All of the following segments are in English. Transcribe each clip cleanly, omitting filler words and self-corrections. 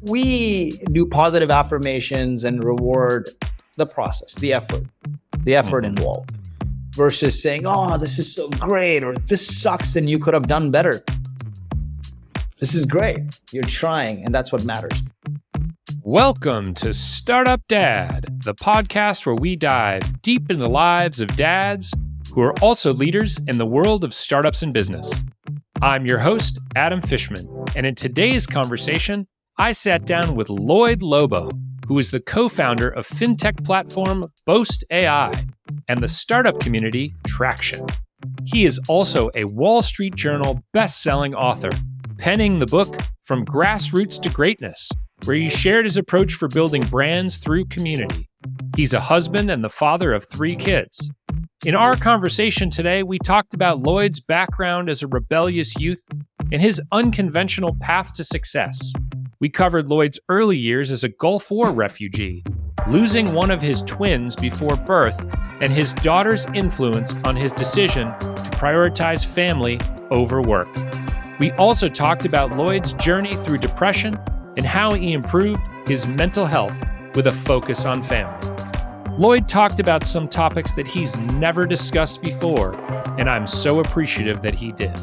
we do positive affirmations and reward the process, the effort involved, versus saying, oh, this is so great, or this sucks and you could have done better. This is great. You're trying, and that's what matters. Welcome to Startup Dad, the podcast where we dive deep into the lives of dads who are also leaders in the world of startups and business. I'm your host, Adam Fishman, and in today's conversation, I sat down with Lloyed Lobo, who is the co-founder of fintech platform Boast.ai and the startup community Traction. He is also a Wall Street Journal best-selling author, penning the book From Grassroots to Greatness, where he shared his approach for building brands through community. He's a husband and the father of 3 kids. In our conversation today, we talked about Lloyd's background as a rebellious youth and his unconventional path to success. We covered Lloyd's early years as a Gulf War refugee, losing one of his twins before birth, and his daughter's influence on his decision to prioritize family over work. We also talked about Lloyd's journey through depression and how he improved his mental health with a focus on family. Lloyd talked about some topics that he's never discussed before, and I'm so appreciative that he did.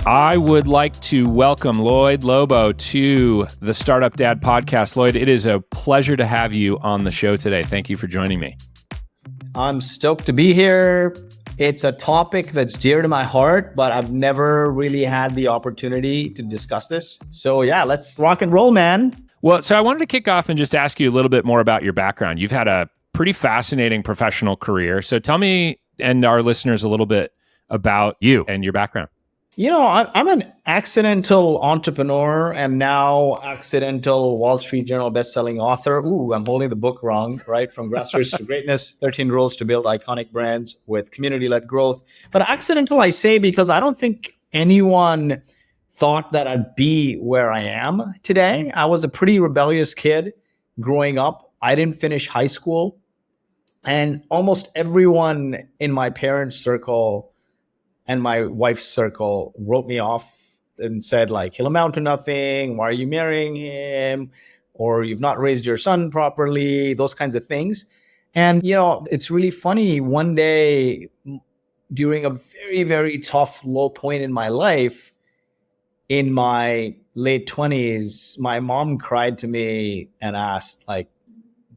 I would like to welcome Lloyed Lobo to the Startup Dad podcast. Lloyd, it is a pleasure to have you on the show today. Thank you for joining me. I'm stoked to be here. It's a topic that's dear to my heart, but I've never really had the opportunity to discuss this. So yeah, let's rock and roll, man. Well, so I wanted to kick off and just ask you a little bit more about your background. You've had a pretty fascinating professional career. So tell me and our listeners a little bit about you and your background. You know, I'm an accidental entrepreneur and now accidental Wall Street Journal bestselling author. Ooh, I'm holding the book wrong, right? From Grassroots to Greatness, 13 Rules to Build Iconic Brands with Community-Led Growth. But accidental, I say, because I don't think anyone thought that I'd be where I am today. I was a pretty rebellious kid growing up. I didn't finish high school. And almost everyone in my parents' circle and my wife's circle wrote me off and said, like, he'll amount to nothing. Why are you marrying him? Or you've not raised your son properly, those kinds of things. And, you know, it's really funny. One day during a very, very tough low point in my life, in my late 20s, my mom cried to me and asked, like,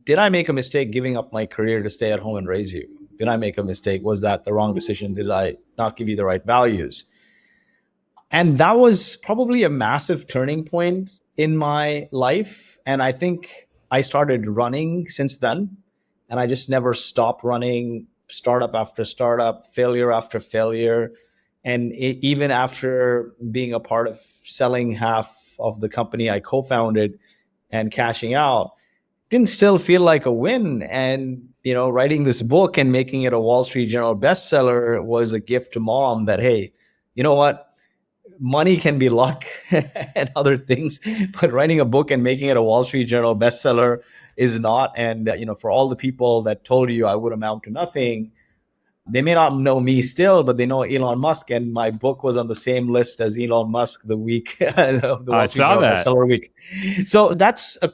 did I make a mistake giving up my career to stay at home and raise you? Did I make a mistake? Was that the wrong decision? Did I not give you the right values? And that was probably a massive turning point in my life. And I think I started running since then. And I just never stopped running, startup after startup, failure after failure. And even after being a part of selling half of the company I co-founded and cashing out, didn't still feel like a win. And, you know, writing this book and making it a Wall Street Journal bestseller was a gift to mom that, hey, you know what? Money can be luck and other things, but writing a book and making it a Wall Street Journal bestseller is not. And, you know, for all the people that told you I would amount to nothing, they may not know me still, but they know Elon Musk, and my book was on the same list as Elon Musk the week of the Wall Street Journal bestseller week. So that's a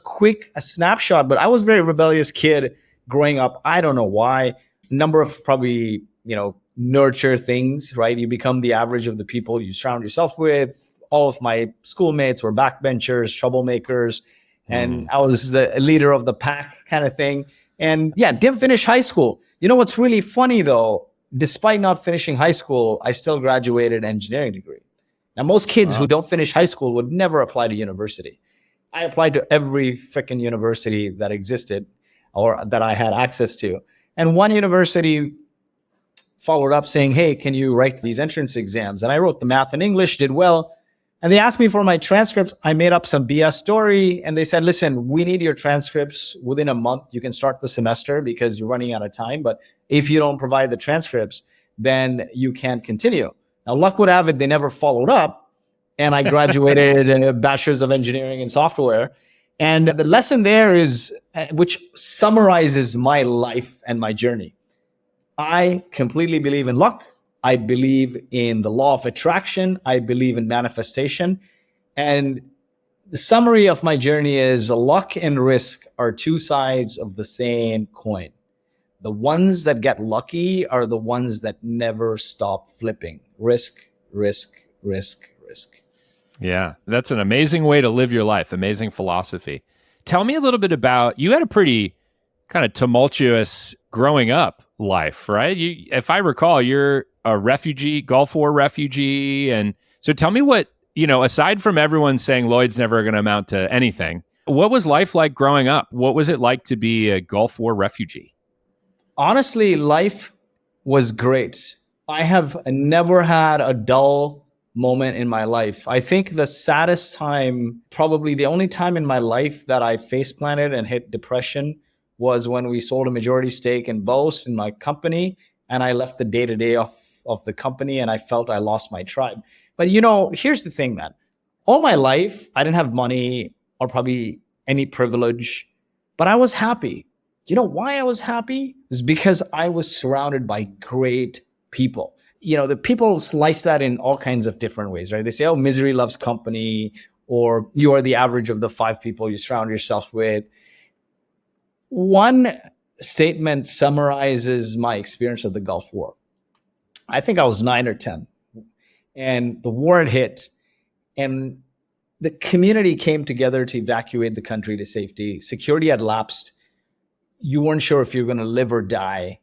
snapshot, but I was a very rebellious kid growing up. I don't know why. Number of probably, you know, nurture things, right? You become the average of the people you surround yourself with. All of my schoolmates were backbenchers, troublemakers, and I was the leader of the pack kind of thing. And yeah, didn't finish high school. You know what's really funny though, despite not finishing high school, I still graduated an engineering degree. Now, most kids who don't finish high school would never apply to university. I applied to every freaking university that existed or that I had access to. And one university followed up saying, hey, can you write these entrance exams? And I wrote the math and English, did well. And they asked me for my transcripts. I made up some BS story. And they said, listen, we need your transcripts within a month. You can start the semester because you're running out of time. But if you don't provide the transcripts, then you can't continue. Now, luck would have it, they never followed up. And I graduated a bachelor's of engineering in software. And the lesson there is, which summarizes my life and my journey. I completely believe in luck. I believe in the law of attraction. I believe in manifestation. And the summary of my journey is luck and risk are two sides of the same coin. The ones that get lucky are the ones that never stop flipping. Risk, risk, risk, risk. Yeah, that's an amazing way to live your life. Amazing philosophy. Tell me a little bit about, you had a pretty kind of tumultuous growing up life, right? If I recall, you're a refugee, Gulf War refugee. And so tell me what, aside from everyone saying Lloyd's never going to amount to anything, what was life like growing up? What was it like to be a Gulf War refugee? Honestly, life was great. I have never had a dull moment in my life. I think the saddest time, probably the only time in my life that I face planted and hit depression, was when we sold a majority stake in Boast in my company, and I left the day-to-day of the company, and I felt I lost my tribe. But here's the thing, man. All my life, I didn't have money or probably any privilege, but I was happy. You know why I was happy? It was because I was surrounded by great people. The people slice that in all kinds of different ways, right? They say, oh, misery loves company, or you are the average of the 5 people you surround yourself with. One statement summarizes my experience of the Gulf War. I think I was 9 or 10, and the war had hit, and the community came together to evacuate the country to safety. Security had lapsed. You weren't sure if you were going to live or die.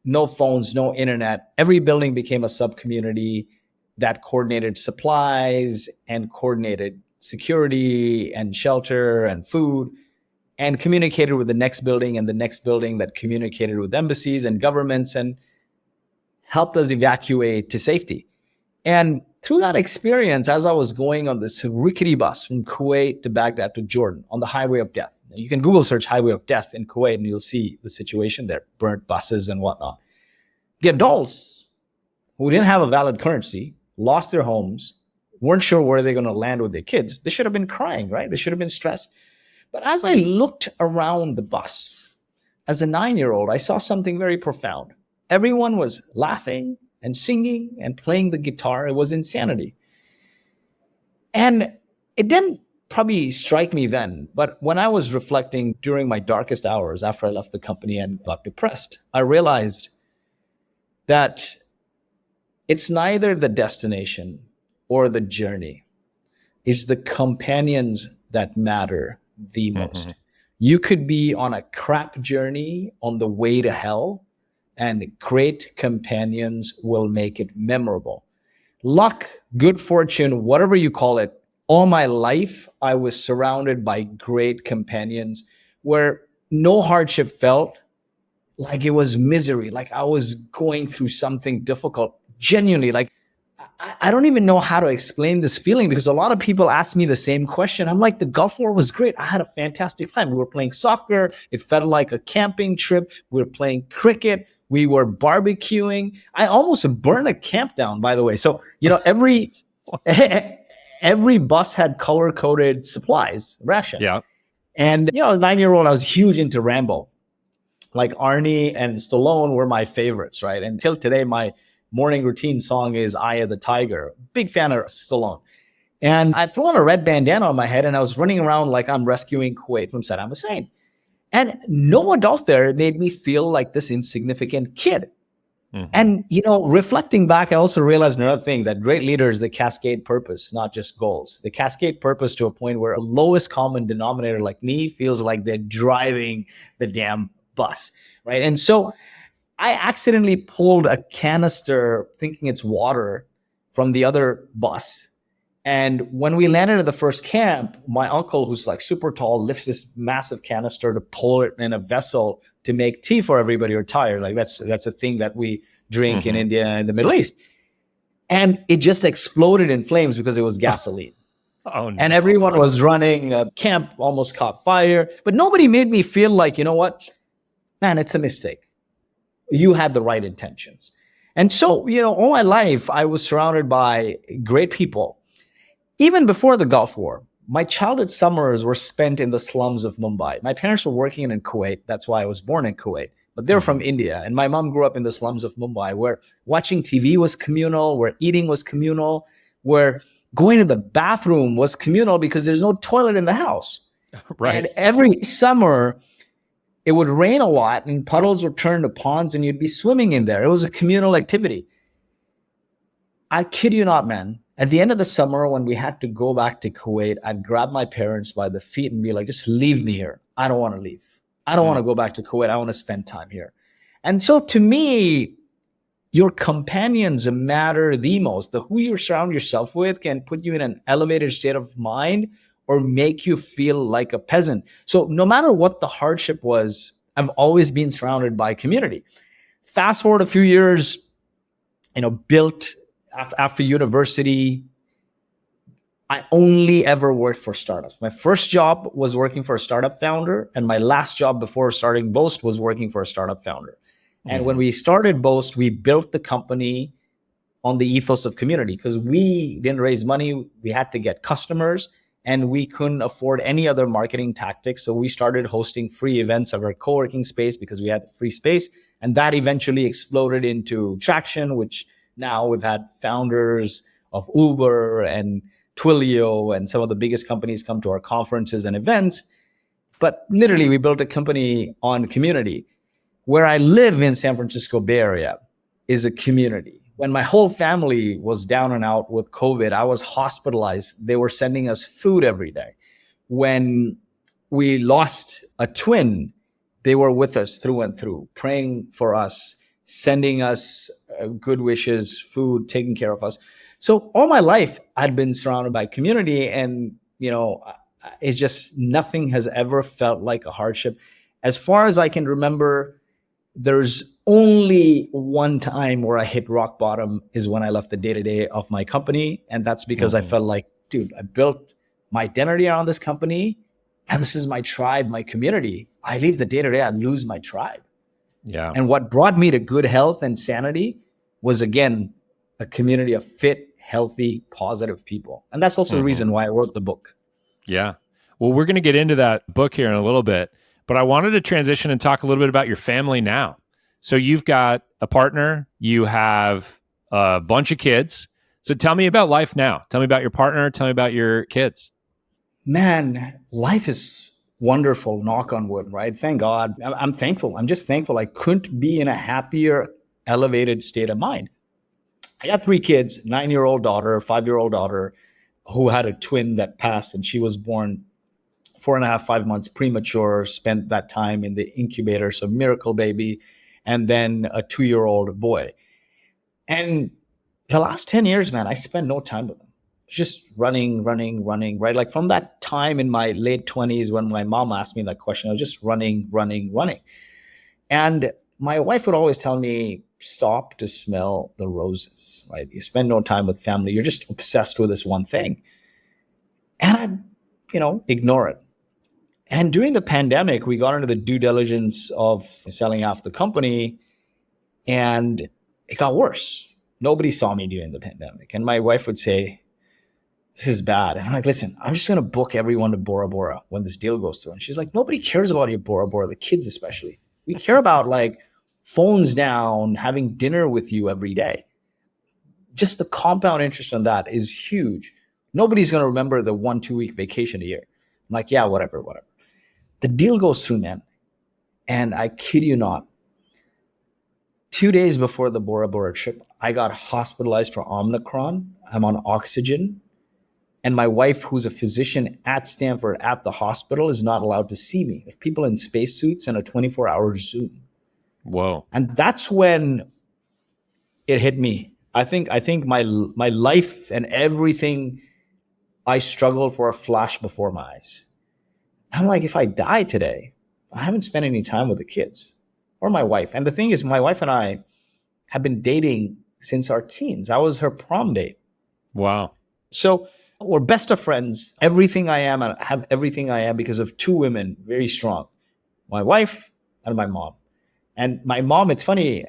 No phones, no internet. Every building became a sub-community that coordinated supplies and coordinated security and shelter and food, and communicated with the next building and the next building that communicated with embassies and governments and helped us evacuate to safety. And through that experience, as I was going on this rickety bus from Kuwait to Baghdad to Jordan on the highway of death, you can Google search highway of death in Kuwait and you'll see the situation there, burnt buses and whatnot. The adults who didn't have a valid currency, lost their homes, weren't sure where they're going to land with their kids. They should have been crying, right? They should have been stressed. But as I looked around the bus, as a 9-year-old, I saw something very profound. Everyone was laughing and singing and playing the guitar. It was insanity. And it didn't probably strike me then, but when I was reflecting during my darkest hours after I left the company and got depressed, I realized that it's neither the destination or the journey. It's the companions that matter the most. You could be on a crap journey on the way to hell, and great companions will make it memorable. Luck, good fortune, whatever you call it, all my life, I was surrounded by great companions where no hardship felt like it was misery, like I was going through something difficult. Genuinely, like I don't even know how to explain this feeling, because a lot of people ask me the same question. I'm like, the Gulf War was great. I had a fantastic time. We were playing soccer. It felt like a camping trip. We were playing cricket. We were barbecuing. I almost burned a camp down, by the way. So, every bus had color-coded supplies, ration. Yeah. And, as a 9-year-old, I was huge into Rambo. Like Arnie and Stallone were my favorites, right? Until today, my morning routine song is Eye of the Tiger. Big fan of Stallone. And I'd thrown a red bandana on my head and I was running around like I'm rescuing Kuwait from Saddam Hussein. And no adult there made me feel like this insignificant kid. Mm-hmm. And, reflecting back, I also realized another thing, that great leaders, they cascade purpose, not just goals. They cascade purpose to a point where a lowest common denominator like me feels like they're driving the damn bus, right? And so I accidentally pulled a canister thinking it's water from the other bus. And when we landed at the first camp, my uncle, who's like super tall, lifts this massive canister to pull it in a vessel to make tea for everybody who are tired. Like that's a thing that we drink in India and the Middle East. And it just exploded in flames because it was gasoline. Oh, no. And everyone was running. Camp almost caught fire. But nobody made me feel like, what? Man, it's a mistake. You had the right intentions. And so, all my life, I was surrounded by great people. Even before the Gulf War, my childhood summers were spent in the slums of Mumbai. My parents were working in Kuwait. That's why I was born in Kuwait. but they're from India. And my mom grew up in the slums of Mumbai, where watching TV was communal, where eating was communal, where going to the bathroom was communal because there's no toilet in the house. Right. And every summer, it would rain a lot and puddles would turn to ponds and you'd be swimming in there. It was a communal activity. I kid you not, man. At the end of the summer, when we had to go back to Kuwait, I'd grab my parents by the feet and be like, just leave me here. I don't want to leave. I don't want to go back to Kuwait. I want to spend time here. And so to me, your companions matter the most. The who you surround yourself with can put you in an elevated state of mind or make you feel like a peasant. So no matter what the hardship was, I've always been surrounded by community. Fast forward a few years, built after university, I only ever worked for startups. My first job was working for a startup founder, and my last job before starting Boast was working for a startup founder. And when we started Boast, we built the company on the ethos of community because we didn't raise money. We had to get customers and we couldn't afford any other marketing tactics. So we started hosting free events at our co-working space because we had the free space. And that eventually exploded into traction, which now we've had founders of Uber and Twilio and some of the biggest companies come to our conferences and events. But literally, we built a company on community. Where I live in San Francisco Bay Area is a community. When my whole family was down and out with COVID, I was hospitalized. They were sending us food every day. When we lost a twin, they were with us through and through, praying for us, sending us good wishes, food, taking care of us. So all my life, I'd been surrounded by community, and it's just nothing has ever felt like a hardship. As far as I can remember, there's only one time where I hit rock bottom is when I left the day-to-day of my company. And that's because I felt like, dude, I built my identity around this company and this is my tribe, my community. I leave the day-to-day, I lose my tribe. Yeah. And what brought me to good health and sanity was, again, a community of fit, healthy, positive people. And that's also the reason why I wrote the book. Yeah. Well, we're going to get into that book here in a little bit. But I wanted to transition and talk a little bit about your family now. So you've got a partner, you have a bunch of kids. So tell me about life now. Tell me about your partner. Tell me about your kids. Man, life is wonderful, knock on wood, right? Thank God. I'm thankful. I'm just thankful. I couldn't be in a happier, elevated state of mind. I got 3 kids, 9-year-old daughter, 5-year-old daughter, who had a twin that passed, and she was born 4.5, 5 months premature, spent that time in the incubator, so miracle baby, and then a 2-year-old boy. And the last 10 years, man, I spent no time with them. Just running, right? Like from that time in my late 20s when my mom asked me that question, I was just running. And my wife would always tell me, stop to smell the roses, right? You spend no time with family. You're just obsessed with this one thing. And I'd, ignore it. And during the pandemic, we got into the due diligence of selling off the company, and it got worse. Nobody saw me during the pandemic. And my wife would say, this is bad. And I'm like, listen, I'm just going to book everyone to Bora Bora when this deal goes through. And she's like, nobody cares about you, Bora Bora, the kids especially. We care about like phones down, having dinner with you every day. Just the compound interest on that is huge. Nobody's going to remember the 1-2 week vacation a year. I'm like, yeah, whatever. The deal goes through, man. And I kid you not, 2 days before the Bora Bora trip, I got hospitalized for Omicron. I'm on oxygen. And my wife, who's a physician at Stanford at the hospital, is not allowed to see me. There are people in spacesuits and a 24-hour Zoom. Whoa. And that's when it hit me. I think my life and everything I struggled for a flash before my eyes. I'm like, if I die today, I haven't spent any time with the kids or my wife. And the thing is, my wife and I have been dating since our teens. I was her prom date. Wow. So we're best of friends. Everything I am, I have everything I am because of 2 women, very strong. My wife and my mom. And my mom, it's funny,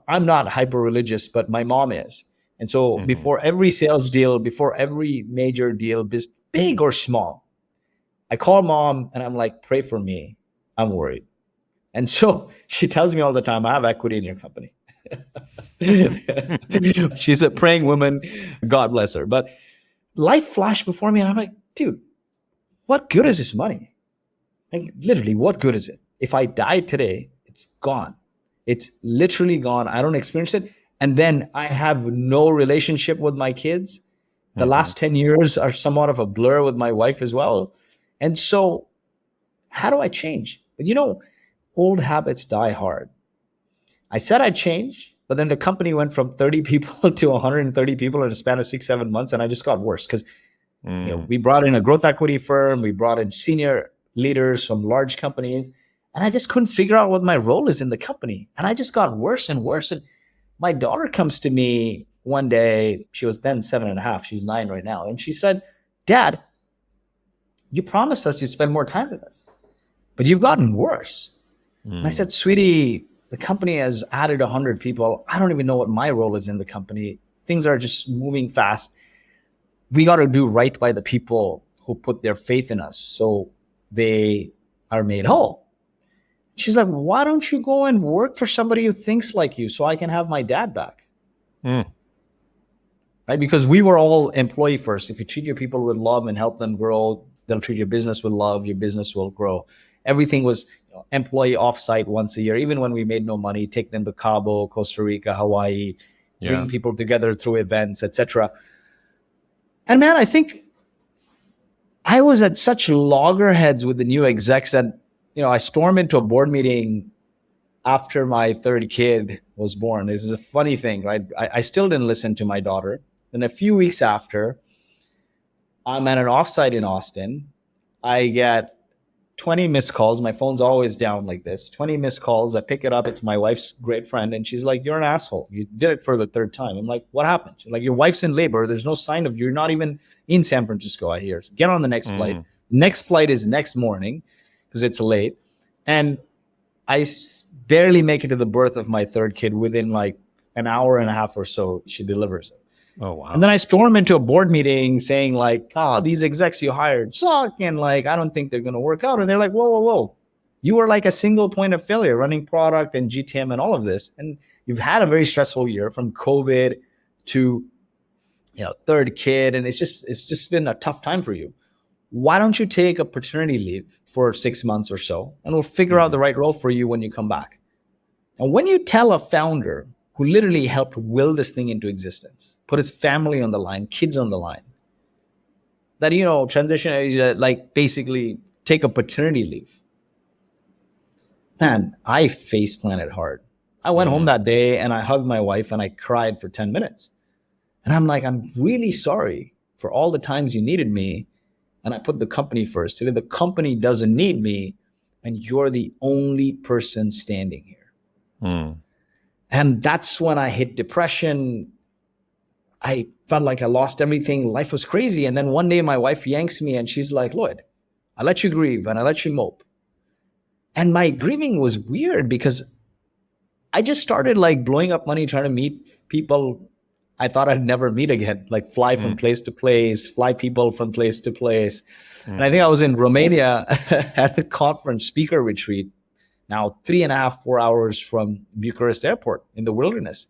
I'm not hyper religious, but my mom is. And so before every sales deal, before every major deal, big or small, I call mom and I'm like, pray for me. I'm worried. And so she tells me all the time, I have equity in your company. She's a praying woman. God bless her. But life flashed before me and I'm like, dude, what good is this money? Like literally, what good is it? If I die today, it's gone. It's literally gone. I don't experience it. And then I have no relationship with my kids. The last 10 years are somewhat of a blur with my wife as well. And so how do I change? But old habits die hard. I said I'd change, but then the company went from 30 people to 130 people in a span of 6-7 months. And I just got worse because we brought in a growth equity firm. We brought in senior leaders from large companies. And I just couldn't figure out what my role is in the company. And I just got worse and worse. And my daughter comes to me one day. She was then 7.5. She's 9 right now. And she said, Dad, you promised us you'd spend more time with us, but you've gotten worse. And I said, sweetie, the company has added 100 people. I don't even know what my role is in the company. Things are just moving fast. We got to do right by the people who put their faith in us so they are made whole. She's like, why don't you go and work for somebody who thinks like you so I can have my dad back? Right? Because we were all employee first. If you treat your people with love and help them grow, they'll treat your business with love. Your business will grow. Everything was employee offsite once a year. Even when we made no money, take them to Cabo, Costa Rica, Hawaii, bring people together through events, etc. And man, I think I was at such loggerheads with the new execs that I stormed into a board meeting after my third kid was born. This is a funny thing, right? I still didn't listen to my daughter. Then a few weeks after, I'm at an offsite in Austin. I get 20 missed calls. My phone's always down like this. 20 missed calls. I pick it up. It's my wife's great friend. And she's like, you're an asshole. You did it for the third time. I'm like, what happened? She's like, your wife's in labor. There's no sign of you're not even in San Francisco, I hear. So get on the next flight. Next flight is next morning because it's late. And I barely make it to the birth of my third kid. Within like an hour and a half or so, she delivers it. Oh, wow. And then I storm into a board meeting saying like, these execs you hired suck. And like, I don't think they're going to work out. And they're like, whoa. You were like a single point of failure running product and GTM and all of this. And you've had a very stressful year from COVID to, third kid. And it's just been a tough time for you. Why don't you take a paternity leave for 6 months or so, and we'll figure out the right role for you when you come back. And when you tell a founder who literally helped will this thing into existence, put his family on the line, kids on the line, that, transition, like basically take a paternity leave. Man, I face planted hard. I went home that day and I hugged my wife and I cried for 10 minutes. And I'm like, I'm really sorry for all the times you needed me. And I put the company first. Today, the company doesn't need me, and you're the only person standing here. And that's when I hit depression. I felt like I lost everything. Life was crazy. And then one day my wife yanks me and she's like, Lloyd, I let you grieve and I let you mope. And my grieving was weird because I just started like blowing up money trying to meet people I thought I'd never meet again, like fly from place to place, fly people from place to place. And I think I was in Romania at a conference speaker retreat, now 3.5, 4 hours from Bucharest airport in the wilderness.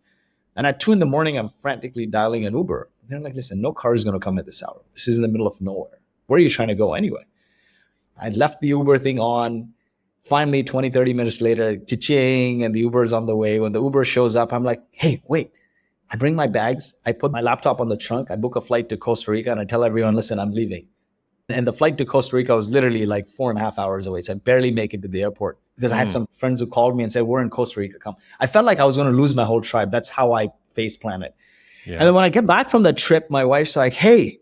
And at 2 a.m, I'm frantically dialing an Uber. They're like, listen, no car is going to come at this hour. This is in the middle of nowhere. Where are you trying to go anyway? I left the Uber thing on. Finally, 20, 30 minutes later, cha-ching, and the Uber's on the way. When the Uber shows up, I'm like, hey, wait. I bring my bags, I put my laptop on the trunk, I book a flight to Costa Rica, and I tell everyone, listen, I'm leaving. And the flight to Costa Rica was literally like 4.5 hours away. So I barely make it to the airport because I had some friends who called me and said, we're in Costa Rica, come. I felt like I was going to lose my whole tribe. That's how I face planted. And then when I get back from the trip, my wife's like, hey,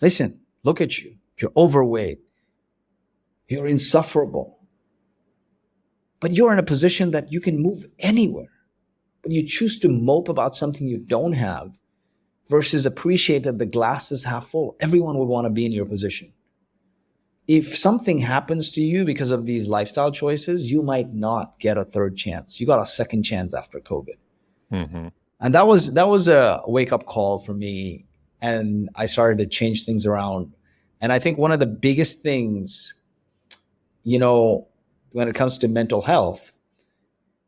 listen, look at you. You're overweight. You're insufferable. But you're in a position that you can move anywhere. But you choose to mope about something you don't have versus appreciate that the glass is half full. Everyone would want to be in your position. If something happens to you because of these lifestyle choices, you might not get a third chance. You got a second chance after COVID. And that was a wake-up call for me. And I started to change things around. And I think one of the biggest things, when it comes to mental health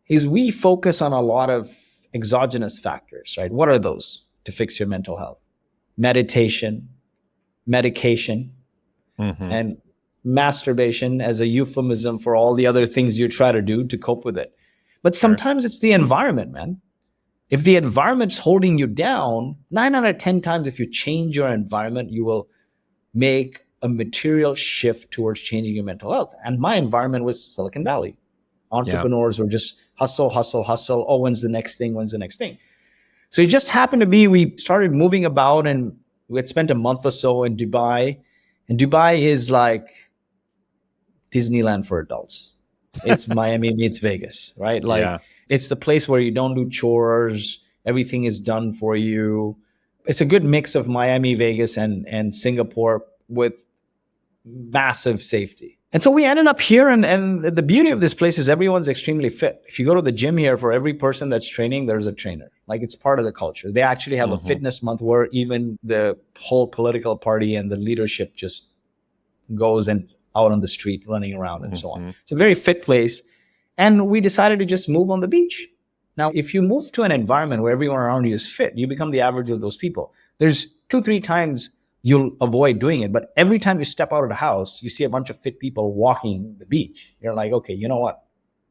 is we focus on a lot of exogenous factors, right? What are those to fix your mental health? Meditation, medication, and masturbation as a euphemism for all the other things you try to do to cope with it. But sometimes it's the environment, man. If the environment's holding you down, 9 out of 10 times, if you change your environment, you will make a material shift towards changing your mental health. And my environment was Silicon Valley. Entrepreneurs were just hustle, hustle, hustle. Oh, when's the next thing? When's the next thing? So it just happened to be, we started moving about and we had spent a month or so in Dubai. And Dubai is like Disneyland for adults. It's Miami meets Vegas, right? Like it's the place where you don't do chores. Everything is done for you. It's a good mix of Miami, Vegas, and Singapore with massive safety. And so we ended up here, and the beauty of this place is everyone's extremely fit. If you go to the gym here, for every person that's training, there's a trainer. Like it's part of the culture. They actually have a fitness month where even the whole political party and the leadership just goes and out on the street running around and so on. It's a very fit place. And we decided to just move on the beach. Now, if you move to an environment where everyone around you is fit, you become the average of those people. There's 2-3 times you'll avoid doing it. But every time you step out of the house, you see a bunch of fit people walking the beach. You're like, okay, you know what?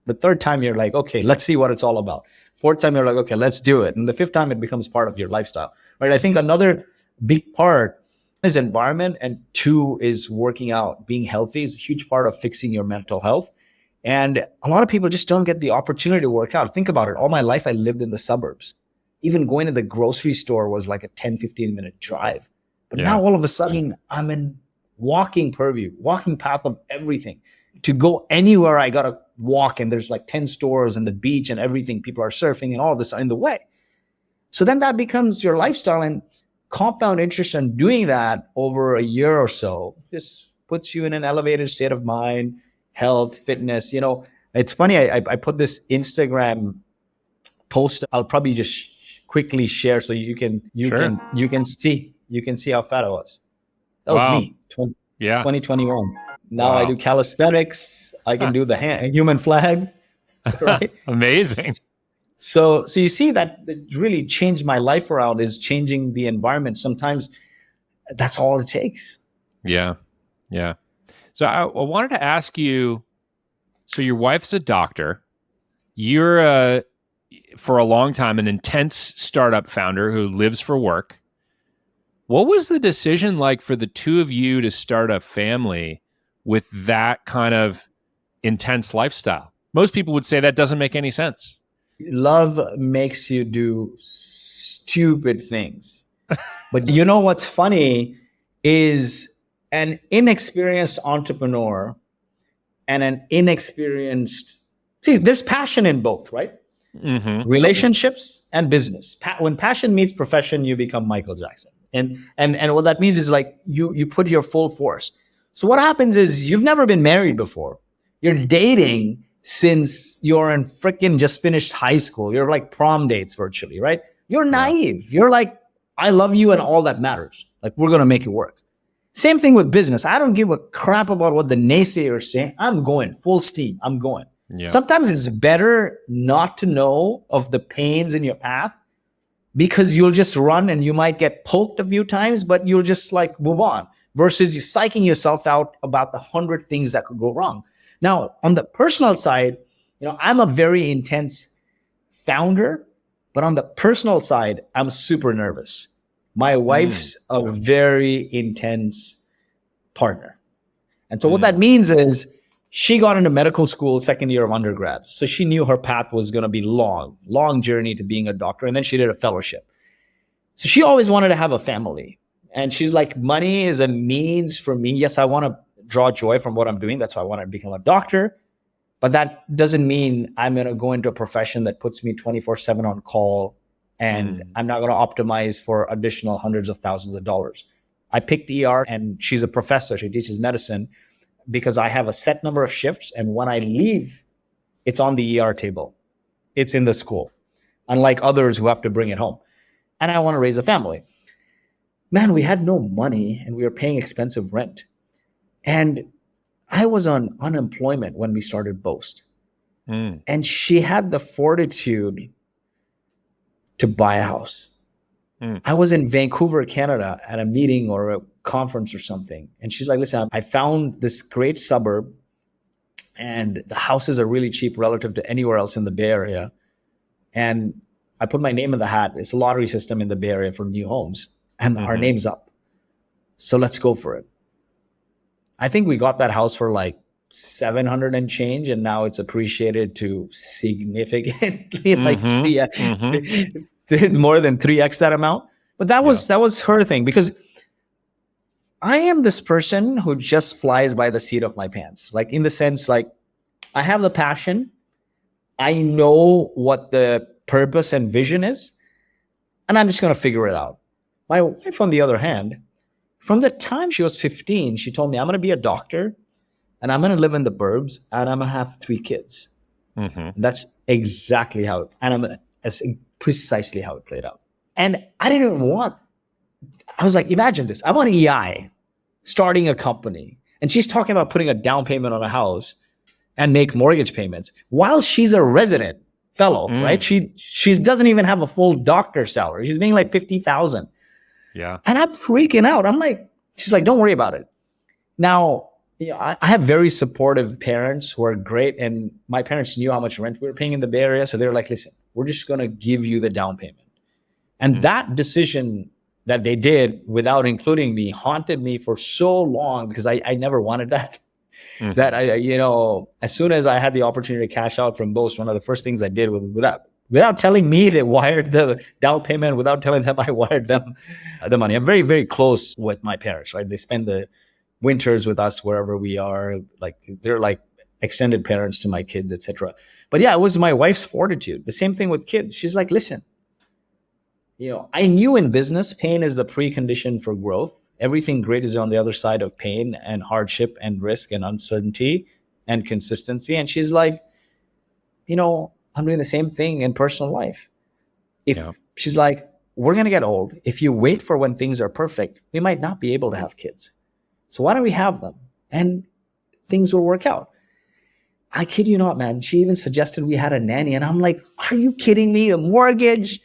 The third time you're like, okay, let's see what it's all about. Fourth time you're like, okay, let's do it. And the fifth time it becomes part of your lifestyle, right? I think another big part is environment, and 2 is working out. Being healthy is a huge part of fixing your mental health. And a lot of people just don't get the opportunity to work out. Think about it. All my life, I lived in the suburbs. Even going to the grocery store was like a 10-15 minute drive. But now all of a sudden I'm in walking purview, walking path of everything. To go anywhere, I got to walk, and there's like 10 stores and the beach and everything. People are surfing and all this in the way. So then that becomes your lifestyle, and compound interest in doing that over a year or so just puts you in an elevated state of mind, health, fitness. You know, it's funny. I put this Instagram post. I'll probably just quickly share so you can see how fat I was. That was me, 2021. Now I do calisthenics. I can do the human flag, right? Amazing. So you see that really changed my life around, is changing the environment. Sometimes that's all it takes. Yeah. Yeah. So I wanted to ask you, so your wife's a doctor. You're for a long time an intense startup founder who lives for work. What was the decision like for the two of you to start a family with that kind of intense lifestyle? Most people would say that doesn't make any sense. Love makes you do stupid things. But you know what's funny is an inexperienced entrepreneur and an inexperienced... See, there's passion in both, right? Relationships and business. When passion meets profession, you become Michael Jackson. And what that means is like you put your full force. So what happens is you've never been married before. You're dating since you're in freaking just finished high school. You're like prom dates virtually, right? You're naive. You're like, I love you and all that matters. Like, we're going to make it work. Same thing with business. I don't give a crap about what the naysayers say. I'm going full steam. I'm going. Yeah. Sometimes it's better not to know of the pains in your path, because you'll just run and you might get poked a few times, but you'll just like move on, versus you psyching yourself out about the 100 things that could go wrong. Now, on the personal side, I'm a very intense founder, but on the personal side, I'm super nervous. My wife's a very intense partner. And so what that means is she got into medical school second year of undergrad. So she knew her path was going to be long journey to being a doctor. And then she did a fellowship. So she always wanted to have a family. And she's like, money is a means for me. Yes, I want to draw joy from what I'm doing. That's why I want to become a doctor. But that doesn't mean I'm going to go into a profession that puts me 24/7 on call, and I'm not going to optimize for additional hundreds of thousands of dollars. I picked ER, and she's a professor. She teaches medicine, because I have a set number of shifts. And when I leave, it's on the ER table. It's in the school, unlike others who have to bring it home. And I want to raise a family. Man, we had no money and we were paying expensive rent. And I was on unemployment when we started Boast. Mm. And she had the fortitude to buy a house. Mm. I was in Vancouver, Canada at a meeting or a conference or something. And she's like, listen, I found this great suburb and the houses are really cheap relative to anywhere else in the Bay Area. And I put my name in the hat. It's a lottery system in the Bay Area for new homes. And our name's up. So let's go for it. I think we got that house for like 700 and change. And now it's appreciated to significantly like more than 3x that amount. But that was her thing, because I am this person who just flies by the seat of my pants. Like, in the sense, like, I have the passion. I know what the purpose and vision is, and I'm just going to figure it out. My wife, on the other hand, from the time she was 15, she told me, I'm going to be a doctor and I'm going to live in the burbs and I'm going to have 3 kids. And that's exactly how that's precisely how it played out. And I didn't want, I was like, imagine this. I'm on EI starting a company and she's talking about putting a down payment on a house and make mortgage payments while she's a resident fellow, right? She doesn't even have a full doctor salary. She's making like 50,000. Yeah. And I'm freaking out. I'm like, she's like, don't worry about it. Now, I have very supportive parents who are great. And my parents knew how much rent we were paying in the Bay Area. So they were like, listen, we're just going to give you the down payment. And that decision that they did without including me haunted me for so long, because I never wanted that. That as soon as I had the opportunity to cash out from Boast, one of the first things I did was without telling me they wired the down payment, without telling them I wired them the money. I'm very, very close with my parents, right? They spend the winters with us wherever we are. Like, they're like extended parents to my kids, etc. But yeah, it was my wife's fortitude. The same thing with kids. She's like, listen, I knew in business, pain is the precondition for growth. Everything great is on the other side of pain and hardship and risk and uncertainty and consistency. And she's like, I'm doing the same thing in personal life. She's like, we're going to get old. If you wait for when things are perfect, we might not be able to have kids. So why don't we have them? And things will work out. I kid you not, man. She even suggested we had a nanny. And I'm like, are you kidding me? A mortgage?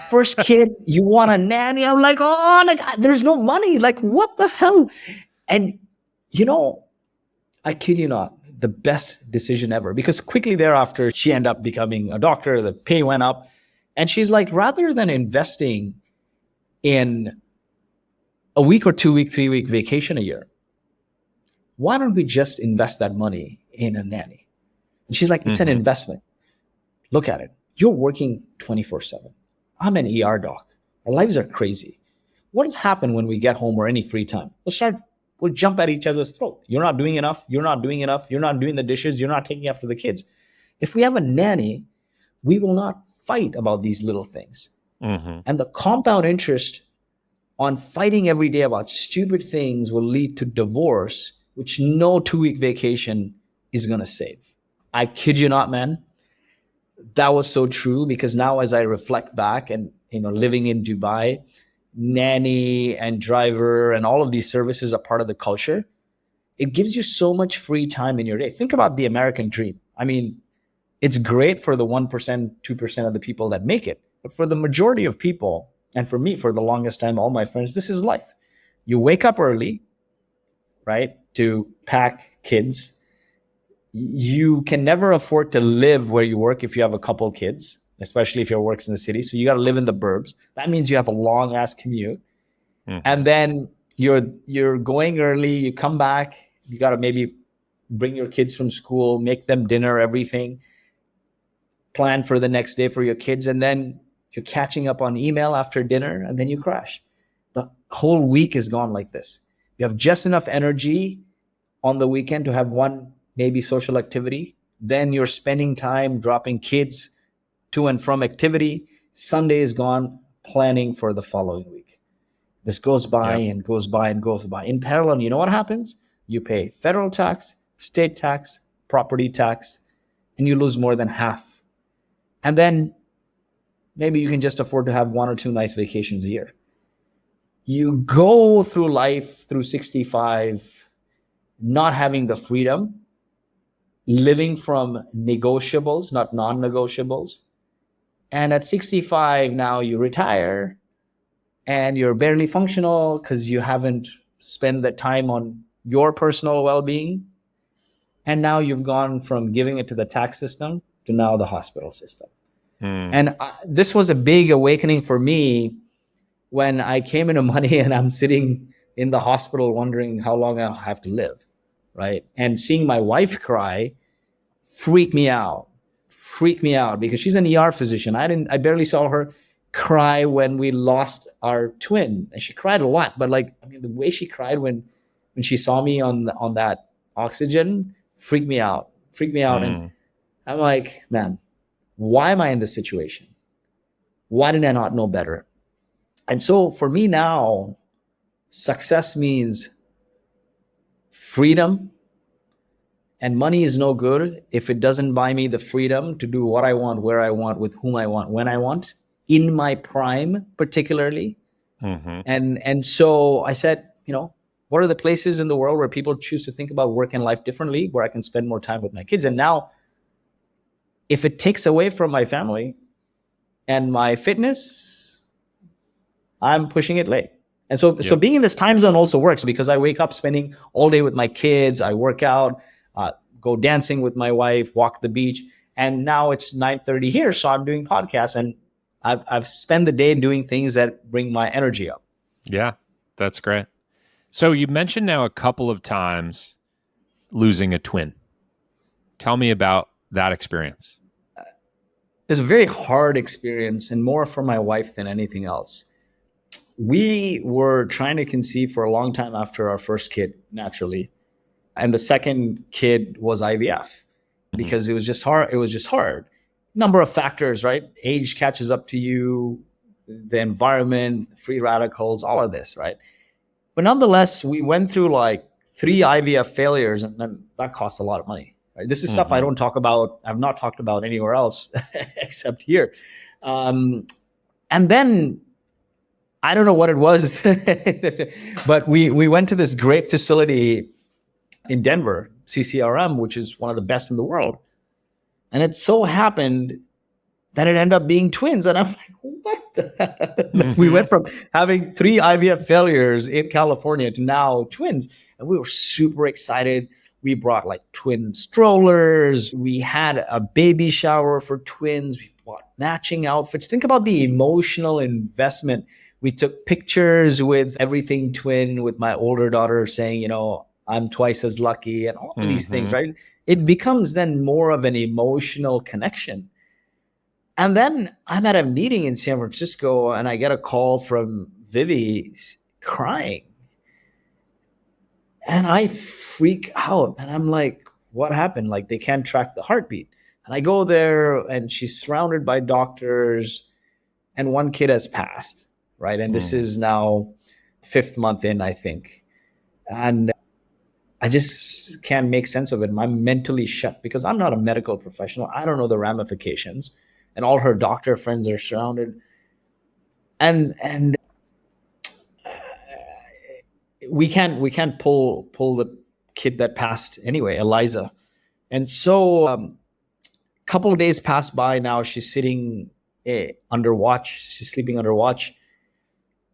First kid, you want a nanny? I'm like, oh my God, there's no money. Like, what the hell? And, I kid you not, the best decision ever. Because quickly thereafter, she ended up becoming a doctor. The pay went up. And she's like, rather than investing in a week or 2 week, 3 week vacation a year, why don't we just invest that money in a nanny? And she's like, it's an investment. Look at it. You're working 24/7. I'm an ER doc. Our lives are crazy. What will happen when we get home or any free time? We'll jump at each other's throat. You're not doing enough. You're not doing enough. You're not doing the dishes. You're not taking after the kids. If we have a nanny, we will not fight about these little things. And the compound interest on fighting every day about stupid things will lead to divorce, which no 2 week vacation is going to save. I kid you not, man. That was so true, because now as I reflect back and, living in Dubai, nanny and driver and all of these services are part of the culture. It gives you so much free time in your day. Think about the American dream. I mean, it's great for the 1%, 2% of the people that make it. But for the majority of people, and for me, for the longest time, all my friends, this is life. You wake up early, right, to pack kids. You can never afford to live where you work if you have a couple kids, especially if your work's in the city. So you got to live in the burbs. That means you have a long ass commute. And then you're going early, you come back, you got to maybe bring your kids from school, make them dinner, everything, plan for the next day for your kids. And then you're catching up on email after dinner, and then you crash. The whole week is gone like this. You have just enough energy on the weekend to have one maybe social activity. Then you're spending time dropping kids to and from activity. Sunday is gone, planning for the following week. This goes by and goes by and goes by. In parallel, you know what happens? You pay federal tax, state tax, property tax, and you lose more than half. And then maybe you can just afford to have 1 or 2 nice vacations a year. You go through life through 65, not having the freedom, living from negotiables, not non-negotiables. And at 65 now you retire and you're barely functional because you haven't spent that time on your personal well-being. And now you've gone from giving it to the tax system to now the hospital system. And this was a big awakening for me when I came into money and I'm sitting in the hospital wondering how long I'll have to live, right? And seeing my wife cry freaked me out because she's an ER physician. I barely saw her cry when we lost our twin, and she cried a lot. But the way she cried when she saw me on that oxygen freaked me out. And I'm like, man, why am I in this situation? Why did I not know better? And so for me now, success means freedom. And money is no good if it doesn't buy me the freedom to do what I want, where I want, with whom I want, when I want, in my prime, particularly. And so I said, what are the places in the world where people choose to think about work and life differently, where I can spend more time with my kids? And now, if it takes away from my family and my fitness, I'm pushing it late. And so being in this time zone also works because I wake up spending all day with my kids. I work out, go dancing with my wife, walk the beach. And now it's 9:30 here. So I'm doing podcasts and I've spent the day doing things that bring my energy up. Yeah, that's great. So you mentioned now a couple of times losing a twin. Tell me about that experience. It's a very hard experience and more for my wife than anything else. We were trying to conceive for a long time after our first kid, naturally. And the second kid was IVF because it was just hard. Number of factors, right? Age catches up to you, the environment, free radicals, all of this, right? But nonetheless, we went through 3 IVF failures, and then that cost a lot of money. Right? This is stuff I don't talk about. I've not talked about anywhere else except here. And then I don't know what it was, but we went to this great facility in Denver, CCRM, which is one of the best in the world. And it so happened that it ended up being twins. And I'm like, what the hell? We went from having 3 IVF failures in California to now twins. And we were super excited. We brought twin strollers. We had a baby shower for twins. We bought matching outfits. Think about the emotional investment. We took pictures with everything twin, with my older daughter saying, I'm twice as lucky, and all of these things, right? It becomes then more of an emotional connection. And then I'm at a meeting in San Francisco and I get a call from Vivi crying. And I freak out and I'm like, what happened? They can't track the heartbeat. And I go there and she's surrounded by doctors and one kid has passed, right? And this is now 5th month in, I think. And I just can't make sense of it. I'm mentally shut because I'm not a medical professional. I don't know the ramifications. And all her doctor friends are surrounded. And we can't pull the kid that passed anyway, Eliza. And so a couple of days passed by now. She's sitting under watch. She's sleeping under watch.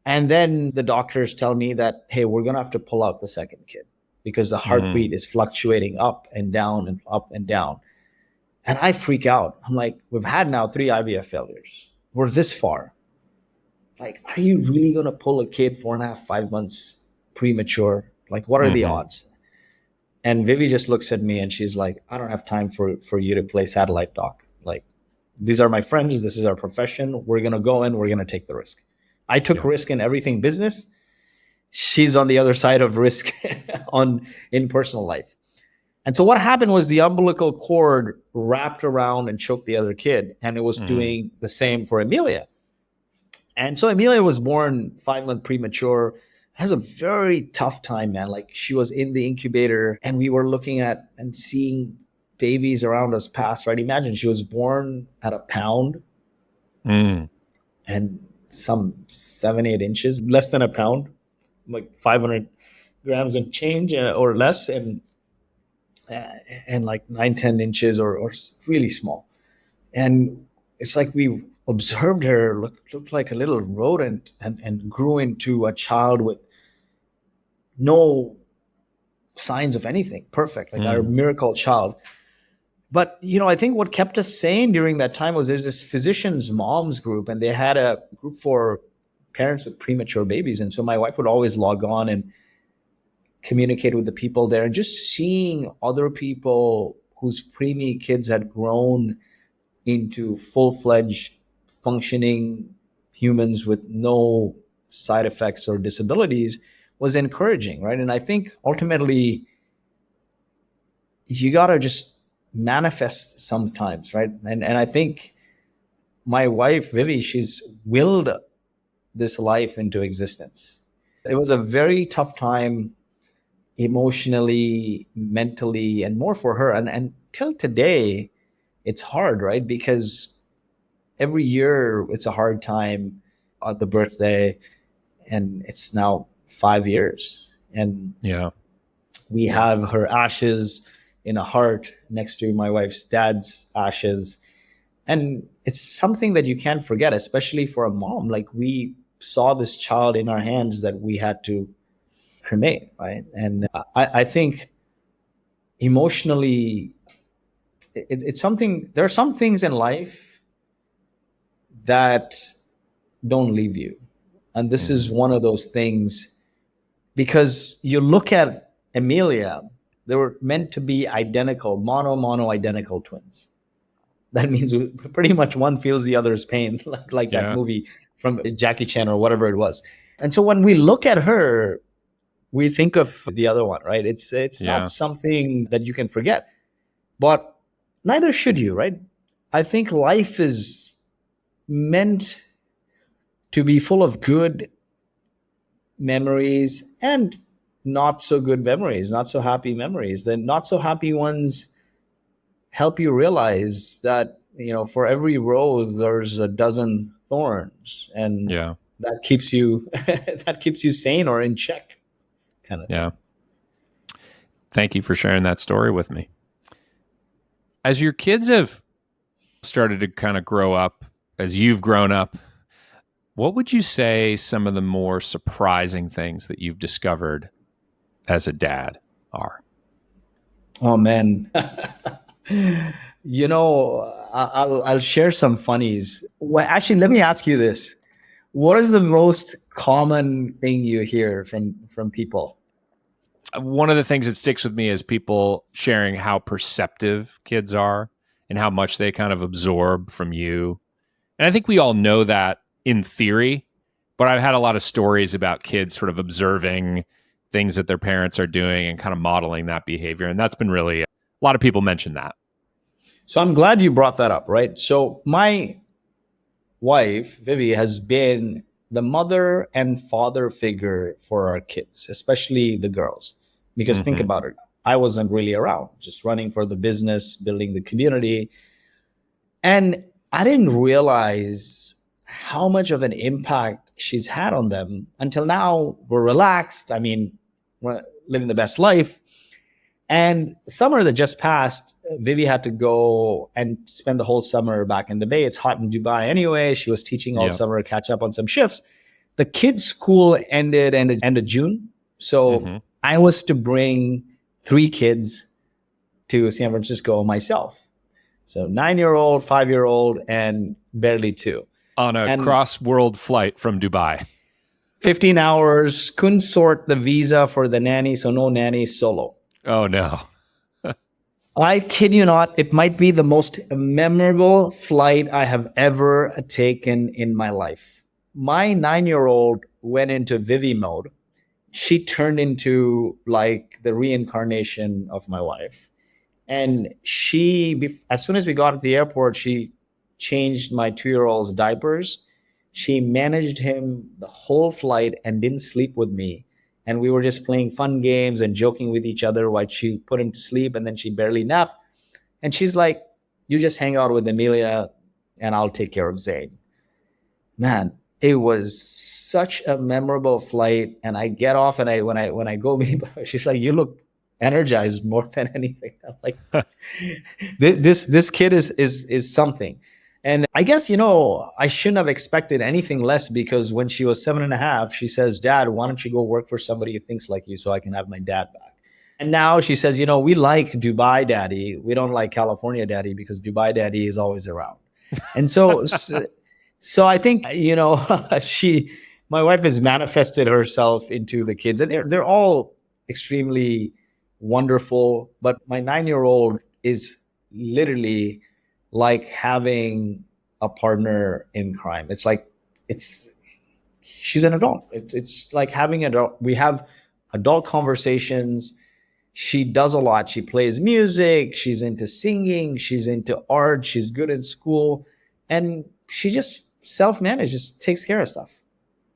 And then the doctors tell me that, hey, we're going to have to pull out the second kid because the heartbeat is fluctuating up and down and up and down. And I freak out. I'm like, we've had now 3 IVF failures. We're this far. Are you really going to pull a kid 4.5, 5 months premature? What are the odds? And Vivi just looks at me and she's like, I don't have time for you to play satellite doc. These are my friends. This is our profession. We're going to go in. We're going to take the risk. I took risk in everything business. She's on the other side of risk in personal life. And so what happened was the umbilical cord wrapped around and choked the other kid. And it was doing the same for Amelia. And so Amelia was born 5 months premature. Has a very tough time, man. She was in the incubator and we were looking at and seeing babies around us pass, right? Imagine she was born at a pound and some 7-8 inches, less than a pound, 500 grams and change or less, and like 9, 10 inches or really small. And it's like we observed her looked like a little rodent and grew into a child with no signs of anything, perfect, like our miracle child. But I think what kept us sane during that time was there's this physicians moms group, and they had a group for parents with premature babies. And so my wife would always log on and communicate with the people there, and just seeing other people whose preemie kids had grown into full-fledged functioning humans with no side effects or disabilities was encouraging, right? And I think ultimately you got to just manifest sometimes, right? And I think my wife Vivi, she's willed this life into existence. It was a very tough time emotionally, mentally, and more for her. And till today, it's hard, right? Because every year it's a hard time at the birthday, and it's now 5 years. And Yeah. we have her ashes in a heart next to my wife's dad's ashes. And it's something that you can't forget, especially for a mom. Like, we saw this child in our hands that we had to cremate, right? And I think emotionally, it's something, there are some things in life that don't leave you. And this is one of those things, because you look at Amelia, they were meant to be identical, mono identical twins. That means pretty much one feels the other's pain, like that movie from Jackie Chan or whatever it was. And so when we look at her, we think of the other one, right? It's not something that you can forget, but neither should you, right? I think life is meant to be full of good memories and not so good memories, not so happy memories. The not so happy ones help you realize that, for every rose, there's a dozen thorns, and that keeps you sane or in check. Kind of thing. Yeah. Thank you for sharing that story with me. As your kids have started to kind of grow up, as you've grown up, what would you say some of the more surprising things that you've discovered as a dad are? Oh man. I'll share some funnies. Well, actually, let me ask you this. What is the most common thing you hear from people? One of the things that sticks with me is people sharing how perceptive kids are and how much they kind of absorb from you. And I think we all know that in theory, but I've had a lot of stories about kids sort of observing things that their parents are doing and kind of modeling that behavior. And that's been really, a lot of people mention that. So I'm glad you brought that up, right? So my wife, Vivi, has been the mother and father figure for our kids, especially the girls. Because think about it, I wasn't really around, just running for the business, building the community. And I didn't realize how much of an impact she's had on them until now. We're relaxed. I mean, we're living the best life. And summer that just passed, Vivi had to go and spend the whole summer back in the Bay. It's hot in Dubai anyway. She was teaching all summer, catch up on some shifts. The kids' school ended end of June. So I was to bring 3 kids to San Francisco myself. So 9-year-old, 5-year-old, and barely 2. On a cross-world flight from Dubai. 15 hours, couldn't sort the visa for the nanny, so no nanny, solo. Oh, no. I kid you not, it might be the most memorable flight I have ever taken in my life. My 9-year-old went into Vivi mode. She turned into like the reincarnation of my wife. And as soon as we got at the airport, she changed my 2-year-old's diapers. She managed him the whole flight and didn't sleep with me. And we were just playing fun games and joking with each other while she put him to sleep, and then she barely napped. And she's like, you just hang out with Amelia and I'll take care of Zayn. Man, It was such a memorable flight, and I get off, and when I go meet her, she's like, "You look energized more than anything." I'm like, this kid is something. And I guess, I shouldn't have expected anything less, because when she was 7.5, she says, "Dad, why don't you go work for somebody who thinks like you so I can have my dad back?" And now she says, "We like Dubai daddy. We don't like California daddy, because Dubai daddy is always around." And so I think, my wife has manifested herself into the kids, and they're all extremely wonderful. But my 9-year-old is literally like having a partner in crime. It's like, she's an adult. It's like having we have adult conversations. She does a lot. She plays music. She's into singing. She's into art. She's good in school. And she just self-manages, takes care of stuff.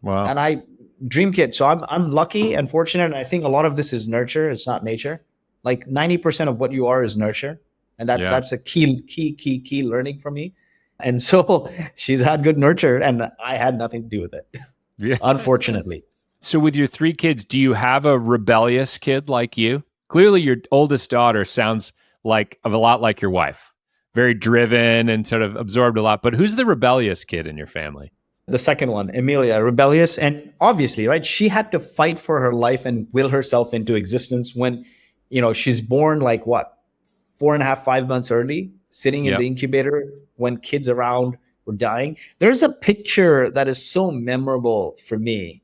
Wow. And I dream kid. So I'm lucky and fortunate. And I think a lot of this is nurture. It's not nature. Like 90% of what you are is nurture. And that's a key learning for me. And so she's had good nurture, and I had nothing to do with it. Yeah. Unfortunately. So with your 3 kids, do you have a rebellious kid like you? Clearly your oldest daughter sounds like a lot like your wife. Very driven and sort of absorbed a lot. But who's the rebellious kid in your family? The second one, Emilia, rebellious. And obviously, right, she had to fight for her life and will herself into existence when, she's born like what? 4.5, 5 months early, sitting in the incubator when kids around were dying. There's a picture that is so memorable for me.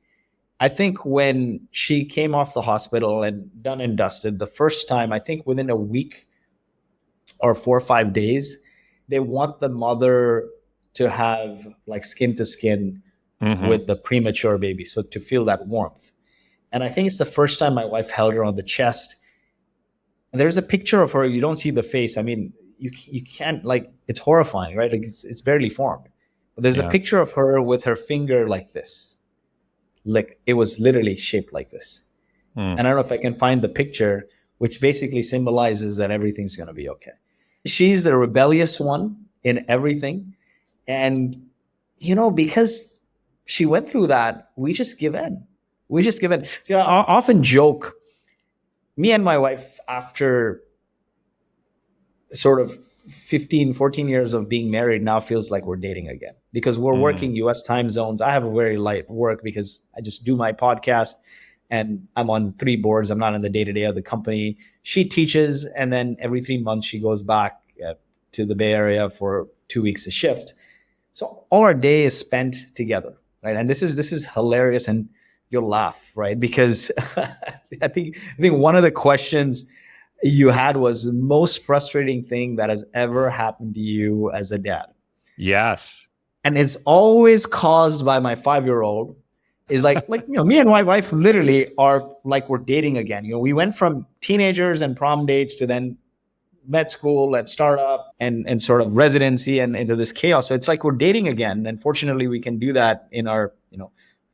I think when she came off the hospital and done and dusted the first time, I think within a week or 4 or 5 days, they want the mother to have like skin to skin with the premature baby. So to feel that warmth. And I think it's the first time my wife held her on the chest. And there's a picture of her. You don't see the face. I mean, you can't, like, it's horrifying, right? Like it's barely formed. But there's a picture of her with her finger like this. Like it was literally shaped like this. And I don't know if I can find the picture, which basically symbolizes that everything's going to be okay. She's the rebellious one in everything. And, because she went through that, we just give in. So I often joke, me and my wife, after sort of 15, 14 years of being married, now feels like we're dating again, because we're working US time zones. I have a very light work because I just do my podcast and I'm on 3 boards. I'm not in the day-to-day of the company. She teaches, and then every 3 months she goes back to the Bay Area for 2 weeks a shift. So all our day is spent together, right? And this is hilarious, and you'll laugh, right? Because I think one of the questions you had was the most frustrating thing that has ever happened to you as a dad. Yes. And it's always caused by my 5-year-old. Is like me and my wife literally are like we're dating again. We went from teenagers and prom dates to then med school and startup and sort of residency and into this chaos. So it's like we're dating again. And fortunately, we can do that in our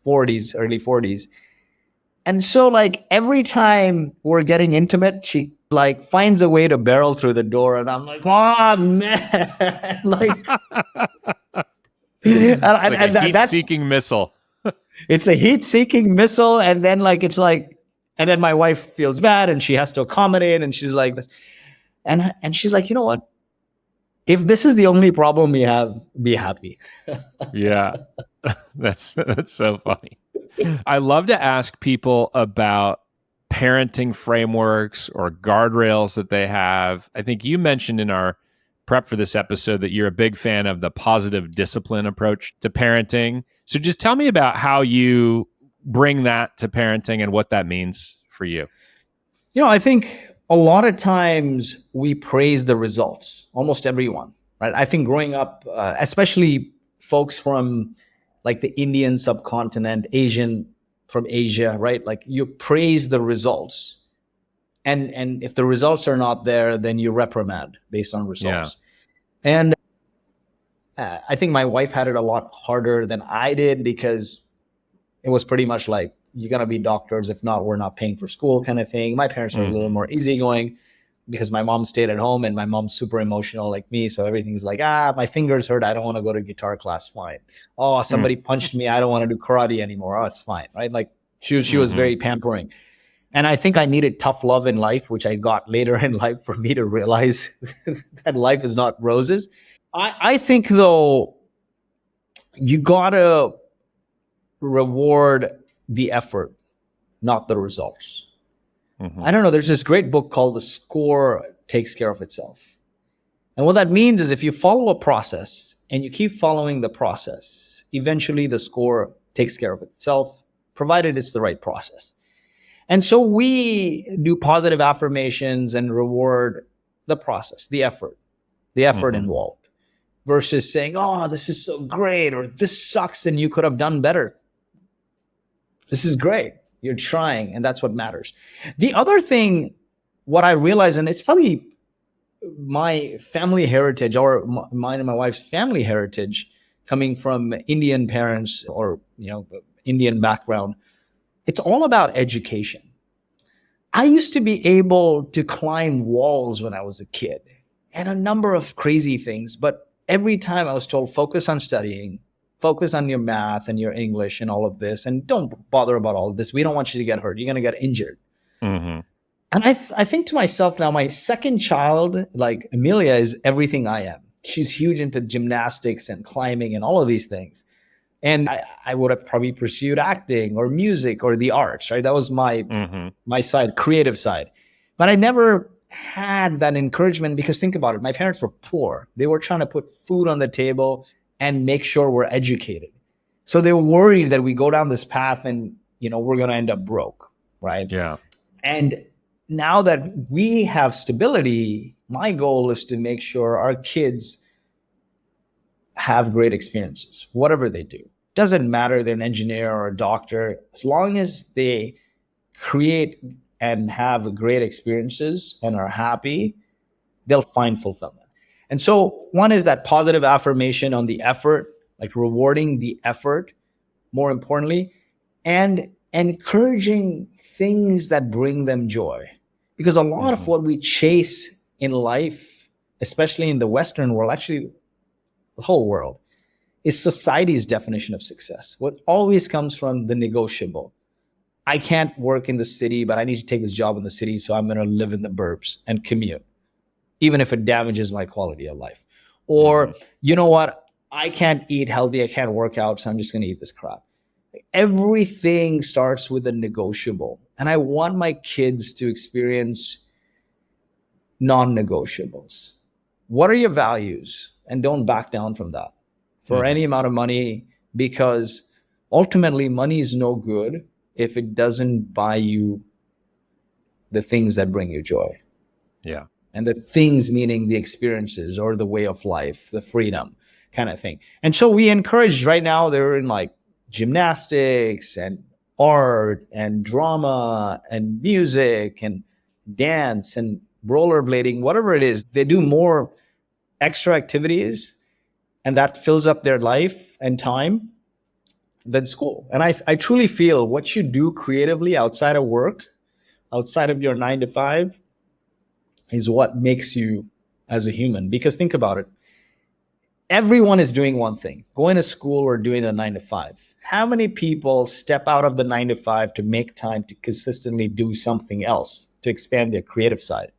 40s, early 40s. And so like every time we're getting intimate, she like finds a way to barrel through the door, and I'm like, oh man, like, and a heat-seeking missile. It's a heat-seeking missile, and then and then my wife feels bad, and she has to accommodate, and she's like this, and she's like, you know what? If this is the only problem we have, be happy. Yeah, that's so funny. I love to ask people about parenting frameworks or guardrails that they have. I think you mentioned in our prep for this episode that you're a big fan of the positive discipline approach to parenting. So just tell me about how you bring that to parenting and what that means for you. I think a lot of times we praise the results, almost everyone, right? I think growing up, especially folks from like the Indian subcontinent, Asian from Asia, right? Like you praise the results. And if the results are not there, then you reprimand based on results. Yeah. And I think my wife had it a lot harder than I did, because it was pretty much like, you're going to be doctors. If not, we're not paying for school kind of thing. My parents were a little more easygoing. because my mom stayed at home and my mom's super emotional like me. So everything's like, my fingers hurt. I don't want to go to guitar class. Fine. Oh, somebody punched me. I don't want to do karate anymore. Oh, it's fine. Right. Like she was very pampering. And I think I needed tough love in life, which I got later in life for me to realize that life is not roses. I think though, you gotta reward the effort, not the results. I don't know. There's this great book called The Score Takes Care of Itself. And what that means is if you follow a process and you keep following the process, eventually the score takes care of itself, provided it's the right process. And so we do positive affirmations and reward the process, the effort involved, versus saying, oh, this is so great, or this sucks and you could have done better. This is great. You're trying, and that's what matters. The other thing, what I realized, and it's probably my family heritage or mine and my wife's family heritage coming from Indian parents or, Indian background, it's all about education. I used to be able to climb walls when I was a kid and a number of crazy things, but every time I was told, focus on studying, focus on your math and your English and all of this. And don't bother about all of this. We don't want you to get hurt. You're going to get injured. And I think to myself now, my second child, like Amelia, is everything I am. She's huge into gymnastics and climbing and all of these things. And I would have probably pursued acting or music or the arts, right? That was my side, creative side. But I never had that encouragement because think about it. My parents were poor. They were trying to put food on the table and make sure we're educated. So they were worried that we go down this path and, we're going to end up broke, right? Yeah. And now that we have stability, my goal is to make sure our kids have great experiences, whatever they do. Doesn't matter they're an engineer or a doctor, as long as they create and have great experiences and are happy, they'll find fulfillment. And so one is that positive affirmation on the effort, like rewarding the effort, more importantly, and encouraging things that bring them joy. Because a lot of what we chase in life, especially in the Western world, actually the whole world, is society's definition of success. What always comes from the negotiable. I can't work in the city, but I need to take this job in the city, so I'm going to live in the burbs and commute, even if it damages my quality of life. Or, you know what? I can't eat healthy. I can't work out, so I'm just going to eat this crap. Everything starts with a negotiable. And I want my kids to experience non-negotiables. What are your values? And don't back down from that for any amount of money, because ultimately money is no good if it doesn't buy you the things that bring you joy. Yeah. And the things meaning the experiences or the way of life, the freedom kind of thing. And so we encourage right now, they're in like gymnastics and art and drama and music and dance and rollerblading, whatever it is. They do more extra activities and that fills up their life and time than school. And I truly feel what you do creatively outside of work, outside of your 9 to 5, is what makes you as a human. Because think about it. Everyone is doing one thing, going to school or doing a 9 to 5. How many people step out of the 9 to 5 to make time to consistently do something else, to expand their creative side?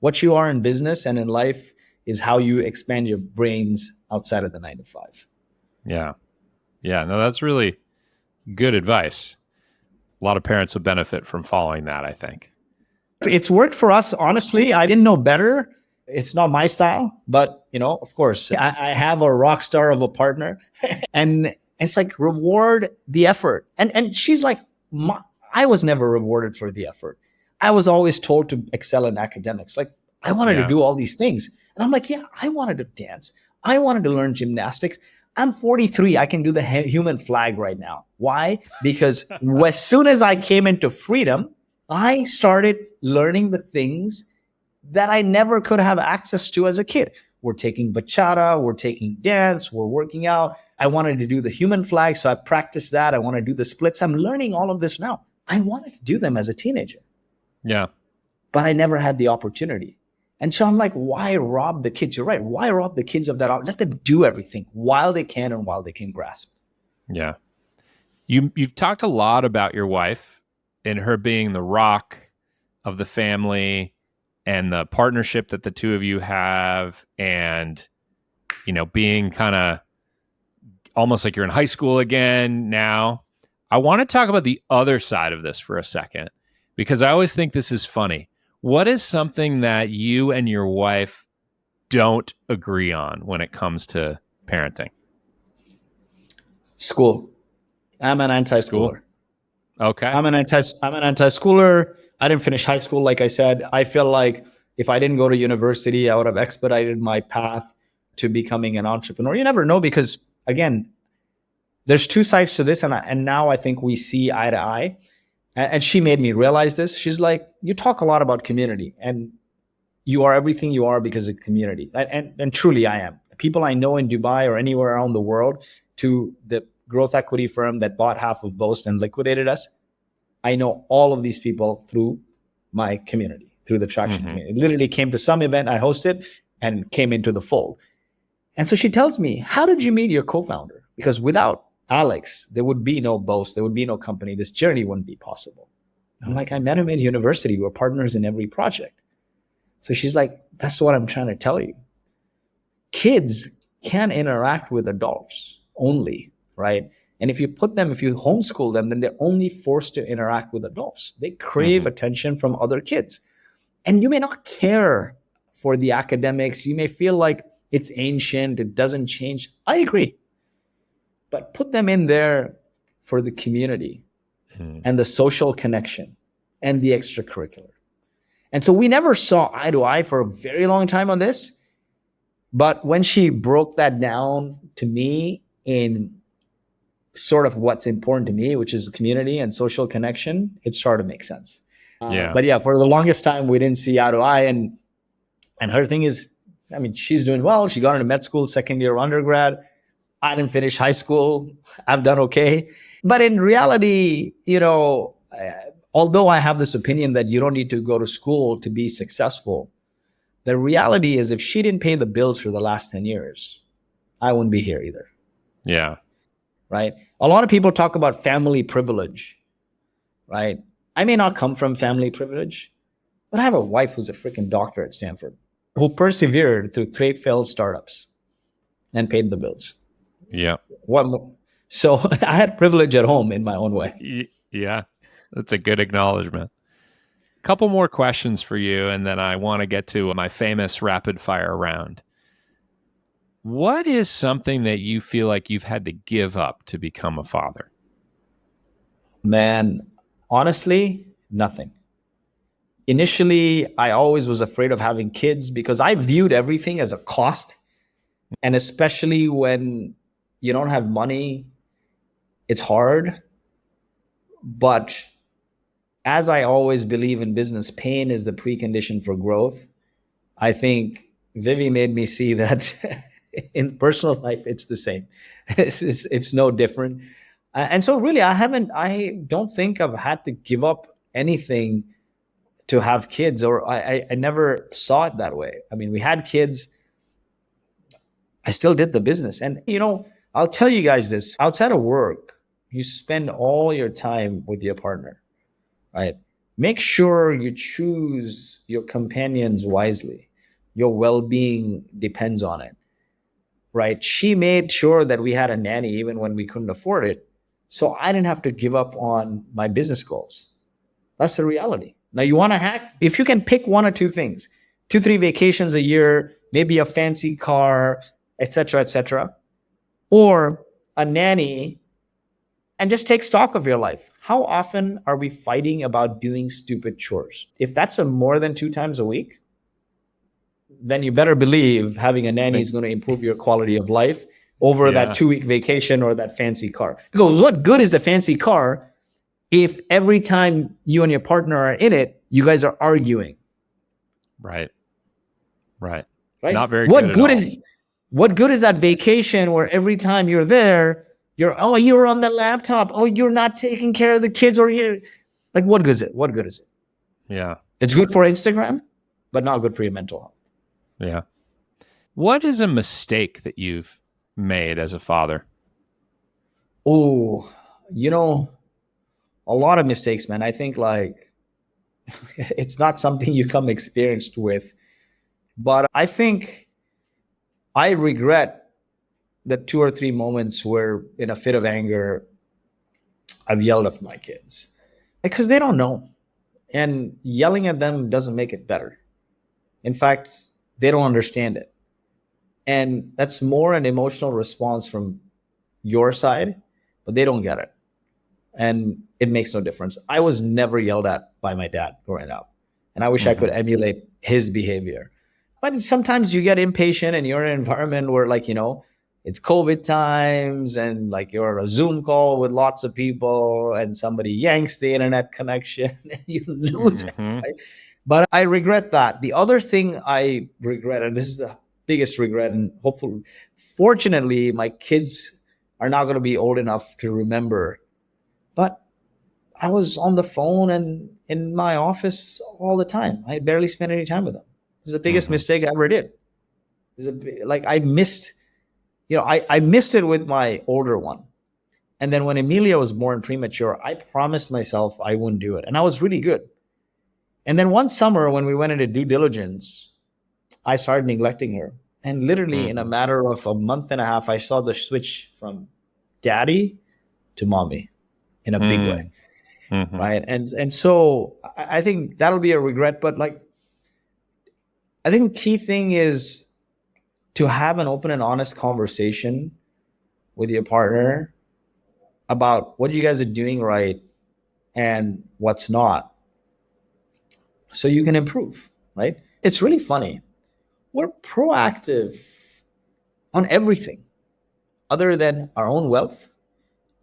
What you are in business and in life is how you expand your brains outside of the 9 to 5. Yeah. Yeah. No, that's really good advice. A lot of parents would benefit from following that, I think. It's worked for us, honestly. I didn't know better. It's not my style, but of course, I have a rock star of a partner, and it's like reward the effort. And she's like, I was never rewarded for the effort. I was always told to excel in academics. Like I wanted to do all these things, and I'm like, yeah, I wanted to dance. I wanted to learn gymnastics. I'm 43. I can do the human flag right now. Why? Because as soon as I came into freedom, I started learning the things that I never could have access to as a kid. We're taking bachata, we're taking dance, we're working out. I wanted to do the human flag, so I practiced that. I want to do the splits. I'm learning all of this now. I wanted to do them as a teenager. Yeah. But I never had the opportunity. And so I'm like, why rob the kids? You're right. Why rob the kids of that? Let them do everything while they can and while they can grasp. Yeah. You've talked a lot about your wife and her being the rock of the family and the partnership that the two of you have, and, you know, being kind of almost like you're in high school again now. I want to talk about the other side of this for a second, because I always think this is funny. What is something that you and your wife don't agree on when it comes to parenting? School. I'm an anti-schooler. Okay. I'm an anti-schooler. I didn't finish high school, like I said. I feel like if I didn't go to university, I would have expedited my path to becoming an entrepreneur. You never know, because again, there's two sides to this, and now I think we see eye to eye. And she made me realize this. She's like, you talk a lot about community, and you are everything you are because of community. And truly I am. The people I know in Dubai or anywhere around the world, to the growth equity firm that bought half of Boast and liquidated us, I know all of these people through my community, through the Traction community. It literally came to some event I hosted and came into the fold. And so she tells me, how did you meet your co-founder? Because without Alex, there would be no Boast, there would be no company. This journey wouldn't be possible. I'm like, I met him at university. We're partners in every project. So she's like, that's what I'm trying to tell you. Kids can interact with adults only, right? And if you homeschool them, then they're only forced to interact with adults. They crave attention from other kids. And you may not care for the academics. You may feel like it's ancient, it doesn't change. I agree. But put them in there for the community and the social connection and the extracurricular. And so we never saw eye to eye for a very long time on this. But when she broke that down to me in sort of what's important to me, which is community and social connection, it started to make sense. But yeah, for the longest time, we didn't see eye to eye. And her thing is, I mean, she's doing well. She got into med school, second year of undergrad. I didn't finish high school. I've done okay. But in reality, you know, although I have this opinion that you don't need to go to school to be successful, the reality is if she didn't pay the bills for the last 10 years, I wouldn't be here either. Yeah. Right? A lot of people talk about family privilege, right? I may not come from family privilege, but I have a wife who's a freaking doctor at Stanford who persevered through 3 failed startups and paid the bills. Yeah. What more? So I had privilege at home in my own way. Yeah. That's a good acknowledgement. Couple more questions for you, and then I want to get to my famous rapid fire round. What is something that you feel like you've had to give up to become a father? Man, honestly, nothing. Initially, I always was afraid of having kids because I viewed everything as a cost. And especially when you don't have money, it's hard. But as I always believe in business, pain is the precondition for growth. I think Vivi made me see that in personal life, it's the same. It's no different. And so really, I don't think I've had to give up anything to have kids, or I never saw it that way. I mean, we had kids. I still did the business. And, you know, I'll tell you guys this, outside of work, you spend all your time with your partner, right? Make sure you choose your companions wisely. Your well-being depends on it, right? She made sure that we had a nanny even when we couldn't afford it. So I didn't have to give up on my business goals. That's the reality. Now you want to hack? If you can pick 1 or 2 things, 2-3 vacations a year, maybe a fancy car, etc., or a nanny, and just take stock of your life. How often are we fighting about doing stupid chores? If that's more than 2 times a week, then you better believe having a nanny is going to improve your quality of life over that 2-week vacation or that fancy car. Because what good is the fancy car if every time you and your partner are in it, you guys are arguing? Right. Not very good at all. What good is that vacation where every time you're there, you're on the laptop. Oh, you're not taking care of the kids, or you like, what good is it? What good is it? Yeah. It's good for Instagram. but not good for your mental health. Yeah. What is a mistake that you've made as a father? Oh, a lot of mistakes, man. I think like it's not something you come experienced with, but I think I regret the 2 or 3 moments where in a fit of anger, I've yelled at my kids because they don't know. And yelling at them doesn't make it better. In fact, they don't understand it. And that's more an emotional response from your side, but they don't get it. And it makes no difference. I was never yelled at by my dad growing up. And I wish I could emulate his behavior. But sometimes you get impatient and you're in an environment where it's COVID times and like you're on a Zoom call with lots of people and somebody yanks the internet connection and you lose it. Right? But I regret that. The other thing I regret, and this is the biggest regret, and fortunately, my kids are not going to be old enough to remember. But I was on the phone and in my office all the time. I barely spent any time with them. This is the biggest mistake I ever did. I missed, I missed it with my older one. And then when Emilia was born premature, I promised myself I wouldn't do it. And I was really good. And then one summer when we went into due diligence, I started neglecting her. And literally in a matter of a month and a half, I saw the switch from daddy to mommy in a big way. Right. And so I think that'll be a regret. But I think key thing is to have an open and honest conversation with your partner about what you guys are doing right and what's not, so you can improve, right? It's really funny. We're proactive on everything other than our own wealth,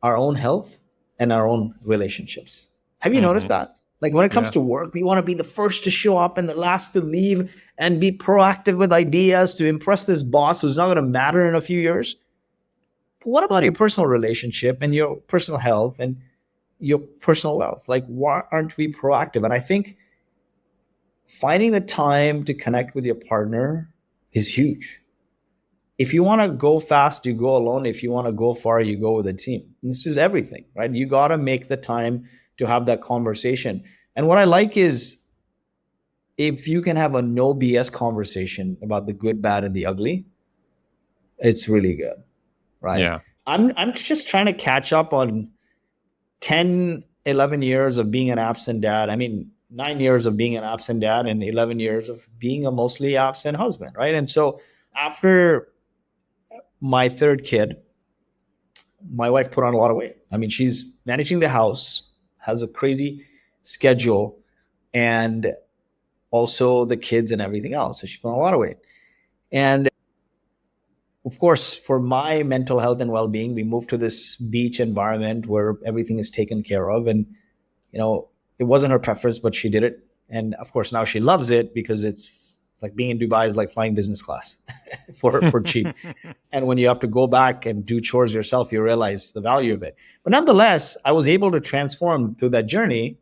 our own health, and our own relationships. Have you noticed that? Like when it comes to work, we want to be the first to show up and the last to leave and be proactive with ideas to impress this boss who's not going to matter in a few years. But what about your personal relationship and your personal health and your personal wealth? Like, why aren't we proactive? And I think finding the time to connect with your partner is huge. If you want to go fast, you go alone. If you want to go far, you go with a team. This is everything, right? You got to make the time to have that conversation. And what I like is if you can have a no BS conversation about the good, bad, and the ugly, it's really good, right? Yeah. I'm just trying to catch up on 10, 11 years of being an absent dad. I mean, 9 years of being an absent dad and 11 years of being a mostly absent husband, right? And so after my third kid, my wife put on a lot of weight. I mean, she's managing the house, has a crazy schedule, and also the kids and everything else. So she put on a lot of weight. And of course, for my mental health and well-being, we moved to this beach environment where everything is taken care of. And, it wasn't her preference, but she did it. And of course, now she loves it because it's like being in Dubai is like flying business class for cheap. And when you have to go back and do chores yourself, you realize the value of it. But nonetheless, I was able to transform through that journey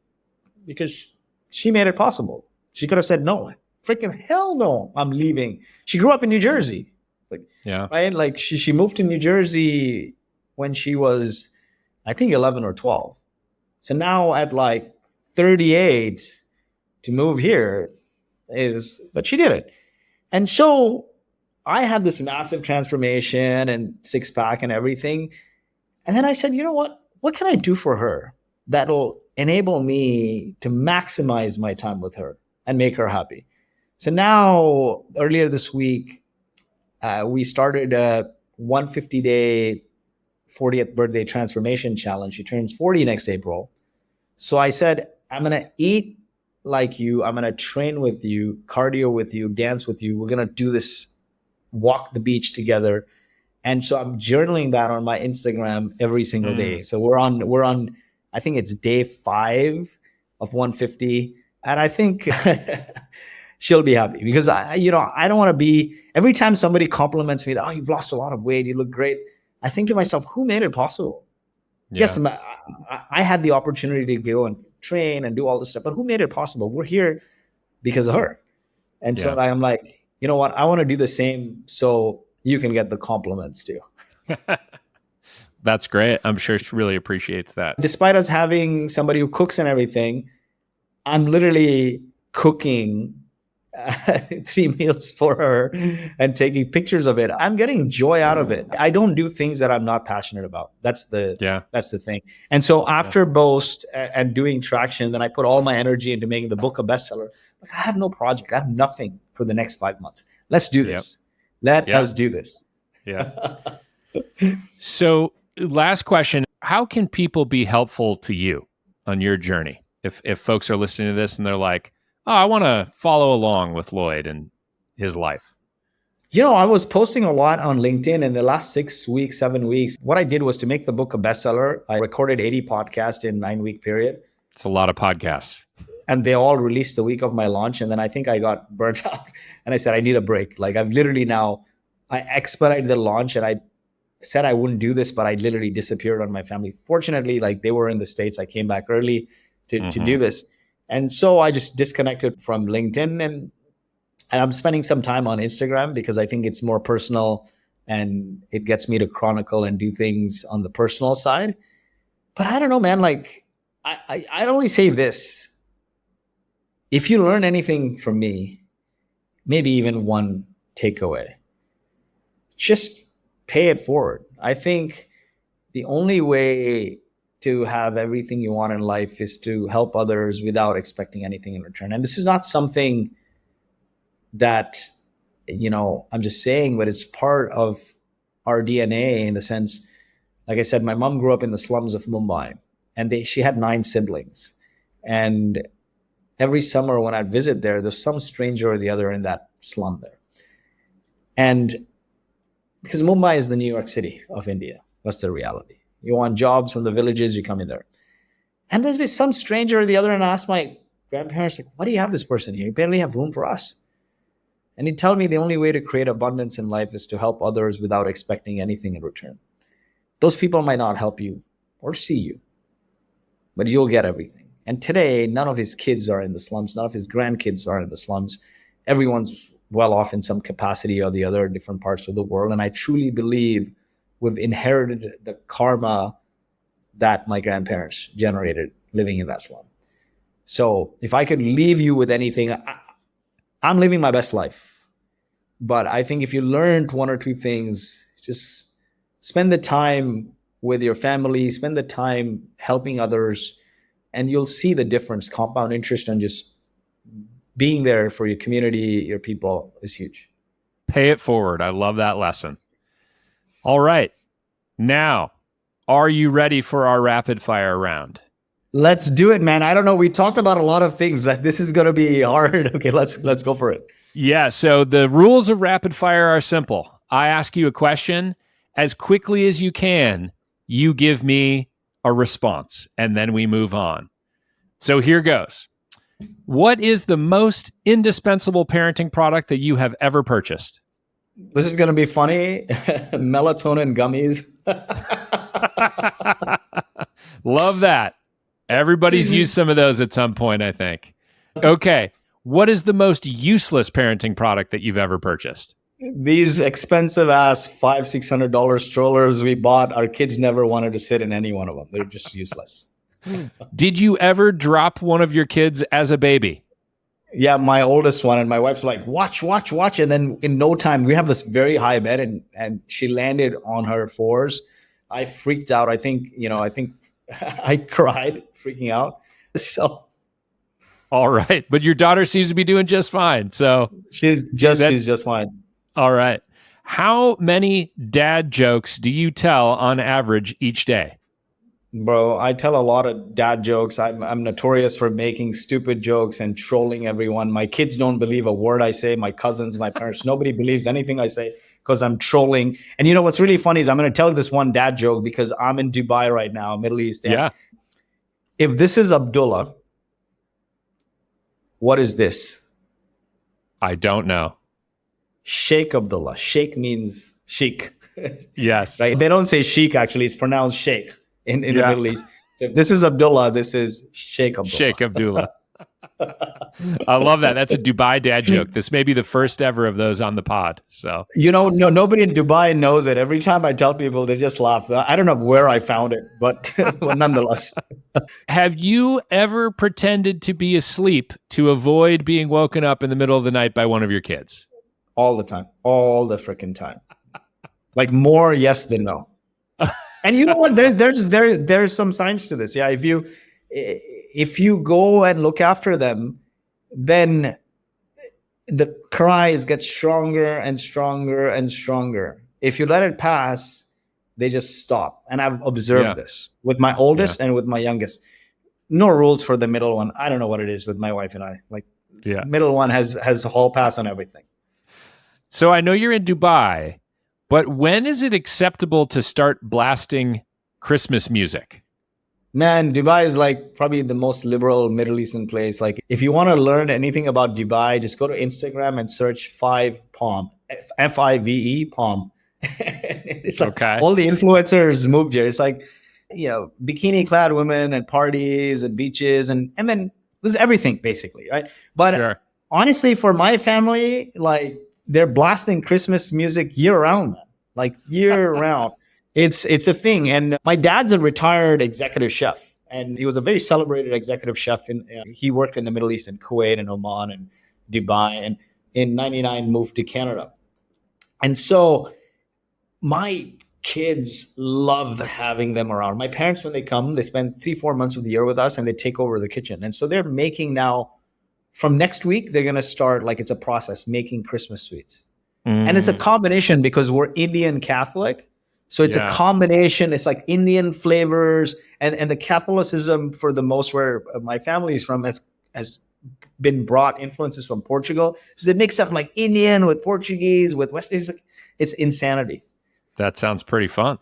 because she made it possible. She could have said, no, freaking hell no, I'm leaving. She grew up in New Jersey. Right? Like she moved to New Jersey when she was, I think, 11 or 12. So now at like 38 to move here but she did it. And so I had this massive transformation and six pack and everything. And then I said, you know what can I do for her that'll enable me to maximize my time with her and make her happy? So now earlier this week, we started a 150-day 40th birthday transformation challenge. She turns 40 next April. So I said, I'm going to eat like you. I'm going to train with you, cardio with you, dance with you. We're going to do this, walk the beach together. And so I'm journaling that on my Instagram every single day. So we're on, I think it's day 5 of 150. And I think she'll be happy because I don't want to be, every time somebody compliments me that, oh, you've lost a lot of weight, you look great. I think to myself, who made it possible? Yeah. Yes, I had the opportunity to go and train and do all this stuff, but who made it possible? We're here because of her. And so Yeah. I'm like, you know what? I want to do the same so you can get the compliments too. That's great. I'm sure she really appreciates that. Despite us having somebody who cooks and everything, I'm literally cooking 3 meals for her and taking pictures of it. I'm getting joy out of it. I don't do things that I'm not passionate about. That's the thing. And so after Boast and doing traction, then I put all my energy into making the book a bestseller. Like, I have no project. I have nothing for the next 5 months. Let's do this. Let us do this. Yeah. So last question, how can people be helpful to you on your journey? If folks are listening to this and they're like, oh, I want to follow along with Lloyd and his life. I was posting a lot on LinkedIn in the last 6 weeks, 7 weeks. What I did was to make the book a bestseller. I recorded 80 podcasts in a 9-week period. It's a lot of podcasts. And they all released the week of my launch. And then I think I got burnt out and I said, I need a break. Like I've literally now, I expedited the launch and I said I wouldn't do this, but I literally disappeared on my family. Fortunately, like they were in the States. I came back early to do this. And so I just disconnected from LinkedIn and I'm spending some time on Instagram because I think it's more personal and it gets me to chronicle and do things on the personal side. But I don't know, man, like I'd only say this. If you learn anything from me, maybe even one takeaway, just pay it forward. I think the only way to have everything you want in life is to help others without expecting anything in return. And this is not something that, I'm just saying, but it's part of our DNA in the sense, like I said, my mom grew up in the slums of Mumbai and she had 9 siblings. And every summer when I'd visit there's some stranger or the other in that slum there. And because Mumbai is the New York City of India, that's the reality. You want jobs from the villages, you come in there. And there's been some stranger or the other, and I asked my grandparents, like, why do you have this person here? You barely have room for us. And he'd tell me the only way to create abundance in life is to help others without expecting anything in return. Those people might not help you or see you, but you'll get everything. And today, none of his kids are in the slums. None of his grandkids are in the slums. Everyone's well off in some capacity or the other in different parts of the world. And I truly believe we've inherited the karma that my grandparents generated living in that slum. So if I could leave you with anything, I'm living my best life. But I think if you learned 1 or 2 things, just spend the time with your family, spend the time helping others, and you'll see the difference. Compound interest and just being there for your community, your people is huge. Pay it forward. I love that lesson. All right. Now, are you ready for our rapid fire round? Let's do it, man. I don't know. We talked about a lot of things. This is going to be hard. Okay, let's go for it. Yeah. So the rules of rapid fire are simple. I ask you a question. As quickly as you can, you give me a response, and then we move on. So here goes. What is the most indispensable parenting product that you have ever purchased? This is going to be funny. Melatonin gummies. Love that. Everybody's used some of those at some point, I think. Okay. What is the most useless parenting product that you've ever purchased? These expensive ass $500-$600 strollers we bought, our kids never wanted to sit in any one of them. They're just useless. Did you ever drop one of your kids as a baby? Yeah, my oldest one, and my wife's like, watch. And then in no time, we have this very high bed and she landed on her fours. I freaked out. I think I cried freaking out. So. All right. But your daughter seems to be doing just fine. So she's just fine. All right. How many dad jokes do you tell on average each day? Bro, I tell a lot of dad jokes. I'm notorious for making stupid jokes and trolling everyone. My kids don't believe a word I say. My cousins, my parents, nobody believes anything I say because I'm trolling. And you know what's really funny is I'm going to tell this one dad joke because I'm in Dubai right now, Middle East. Yeah. If this is Abdullah, what is this? I don't know. Sheikh Abdullah. Sheikh means sheik. Yes. Right? They don't say sheik, actually. It's pronounced sheikh in the Middle East. So if this is Abdullah, this is Sheikh Abdullah. Sheikh Abdullah. I love that. That's a Dubai dad joke. This may be the first ever of those on the pod. So, No, nobody in Dubai knows it. Every time I tell people, they just laugh. I don't know where I found it, but well, nonetheless. have you ever pretended to be asleep to avoid being woken up in the middle of the night by one of your kids? All the time. All the freaking time. Like more yes than no. And you know what? There's some science to this. Yeah, if you go and look after them, then the cries get stronger and stronger and stronger. If you let it pass, they just stop. And I've observed this with my oldest and with my youngest. No rules for the middle one. I don't know what it is with my wife and I. Like, middle one has a hall pass on everything. So I know you're in Dubai, but when is it acceptable to start blasting Christmas music? Man, Dubai is like probably the most liberal Middle Eastern place. Like, if you want to learn anything about Dubai, just go to Instagram and search Five Palm, Five Palm. It's like all the influencers moved here. It's like, bikini clad women and parties and beaches and then this is everything basically, right? But honestly, for my family, like, they're blasting Christmas music year round, man. Like, year round. It's a thing. And my dad's a retired executive chef, and he was a very celebrated executive chef. He worked in the Middle East, in Kuwait and Oman and Dubai, and in 99 moved to Canada. And so my kids love having them around. My parents, when they come, they spend 3-4 months of the year with us, and they take over the kitchen. And so they're making now, from next week, they're going to start, like, it's a process, making Christmas sweets. And it's a combination because we're Indian Catholic. So it's a combination. It's like Indian flavors and the Catholicism, for the most, where my family is from, has been brought influences from Portugal. So they mix up like Indian with Portuguese with West. It's insanity. That sounds pretty fun.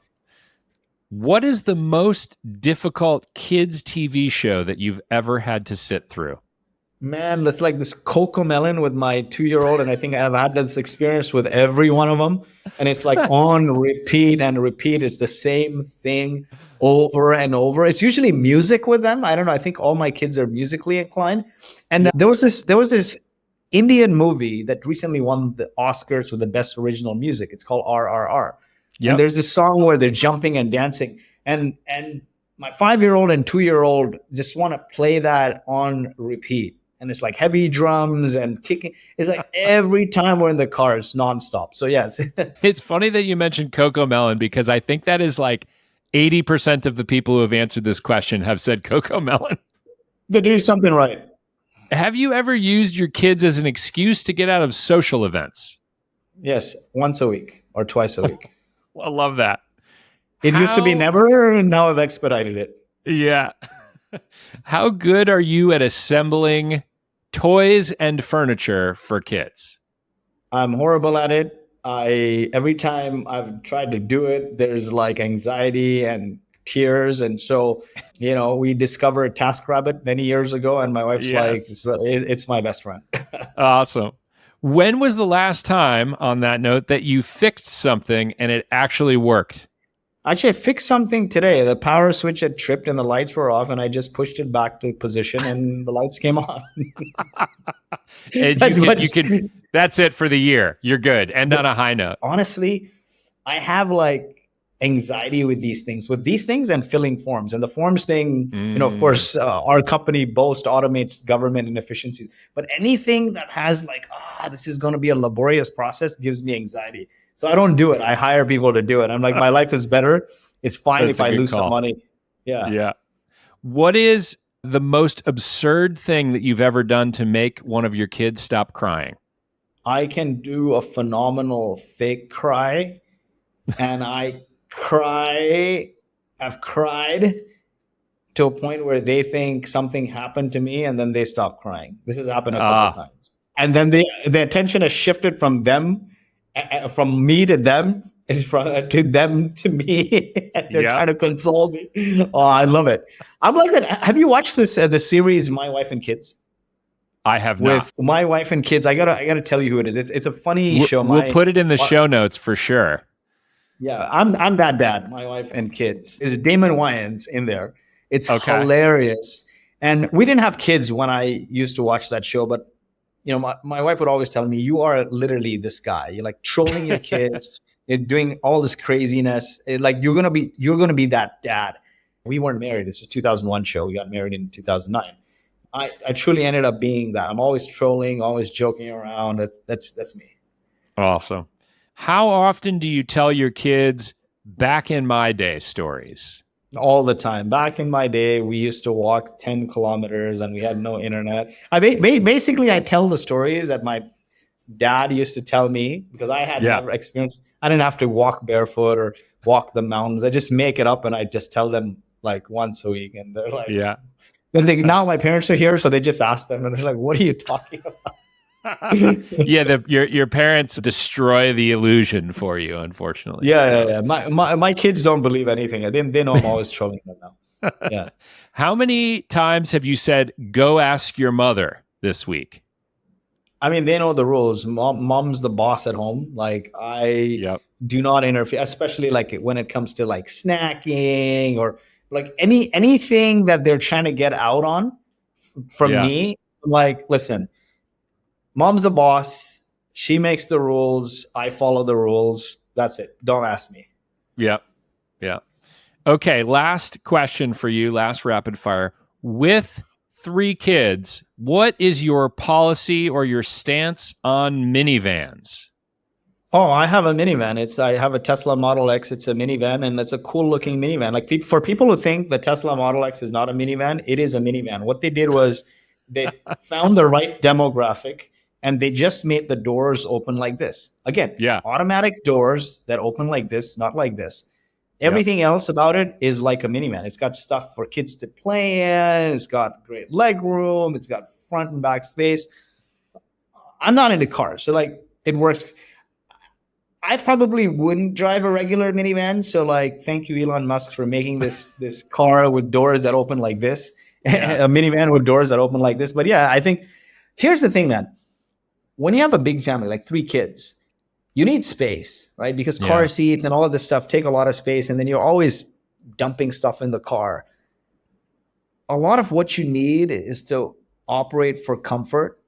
What is the most difficult kids TV show that you've ever had to sit through? Man, that's like this Cocomelon with my 2-year-old, and I think I've had this experience with every one of them. And it's like on repeat and repeat. It's the same thing over and over. It's usually music with them. I don't know. I think all my kids are musically inclined. And there was this Indian movie that recently won the Oscars for the best original music. It's called RRR. Yep. And there's this song where they're jumping and dancing. And my 5-year-old and 2-year-old just want to play that on repeat. And it's like heavy drums and kicking. It's like every time we're in the car, it's nonstop. So yes. It's funny that you mentioned Cocomelon, because I think that is like 80% of the people who have answered this question have said Cocomelon. They're doing something right. Have you ever used your kids as an excuse to get out of social events? Yes, once a week or twice a week. I love that. It used to be never, and now I've expedited it. Yeah. How good are you at assembling toys and furniture for kids? I'm horrible at it. Every time I've tried to do it, there's like anxiety and tears. And so, we discovered TaskRabbit many years ago, and my wife's like, it's my best friend. Awesome. When was the last time, on that note, that you fixed something and it actually worked? Actually, I fixed something today. The power switch had tripped and the lights were off, and I just pushed it back to position and the lights came on. And you can, that's it for the year. You're good. End on a high note. Honestly, I have like anxiety with these things and filling forms. And the forms thing, of course, our company Boast automates government inefficiencies. But anything that has like, this is going to be a laborious process gives me anxiety. So I don't do it. I hire people to do it. I'm like, my life is better. It's fine if I lose some money. Yeah. Yeah. What is the most absurd thing that you've ever done to make one of your kids stop crying? I can do a phenomenal fake cry. And I've cried to a point where they think something happened to me, and then they stop crying. This has happened a couple times. And then the attention has shifted from me to them, and to them to me. And they're trying to console me. Oh, I love it. I'm like that. Have you watched this the series My Wife and Kids? I have not. With My Wife and Kids, I gotta tell you who it is. It's a funny show. We'll put it in the show notes for sure. Yeah, I'm that dad. My Wife and Kids. Is Damon Wayans in there? It's hilarious. And we didn't have kids when I used to watch that show, but my wife would always tell me, you are literally this guy. You're like trolling your kids, you're doing all this craziness. Like you're gonna be that dad. We weren't married. It's a 2001 show. We got married in 2009. I truly ended up being that. I'm always trolling, always joking around. That's me. Awesome. How often do you tell your kids back in my day stories? All the time. Back in my day, we used to walk 10 kilometers and we had no internet. Basically, I tell the stories that my dad used to tell me because I had never experienced. I didn't have to walk barefoot or walk the mountains. I just make it up and I just tell them like once a week. And they're like, yeah. Now my parents are here, so they just ask them and they're like, what are you talking about? Yeah, your parents destroy the illusion for you, unfortunately. Yeah. My kids don't believe anything. They know I'm always trolling them now. Yeah. How many times have you said, go ask your mother this week? I mean, they know the rules. Mom's the boss at home. Like I do not interfere, especially like when it comes to like snacking or like anything that they're trying to get out on from me. Like, listen, mom's the boss. She makes the rules. I follow the rules. That's it. Don't ask me. Yeah. Okay. Last question for you. Last rapid fire. With 3 kids, what is your policy or your stance on minivans? Oh, I have a minivan. I have a Tesla Model X. It's a minivan, and it's a cool looking minivan. Like for people who think the Tesla Model X is not a minivan, it is a minivan. What they did was they found the right demographic and they just made the doors open like this. Again, automatic doors that open like this, not like this. Everything else about it is like a minivan. It's got stuff for kids to play in. It's got great leg room. It's got front and back space. I'm not into cars, so like it works. I probably wouldn't drive a regular minivan. So like, thank you, Elon Musk, for making this car with doors that open like this, a minivan with doors that open like this. But yeah, I think here's the thing, man. When you have a big family, like 3 kids, you need space, right? Because car seats and all of this stuff take a lot of space. And then you're always dumping stuff in the car. A lot of what you need is to operate for comfort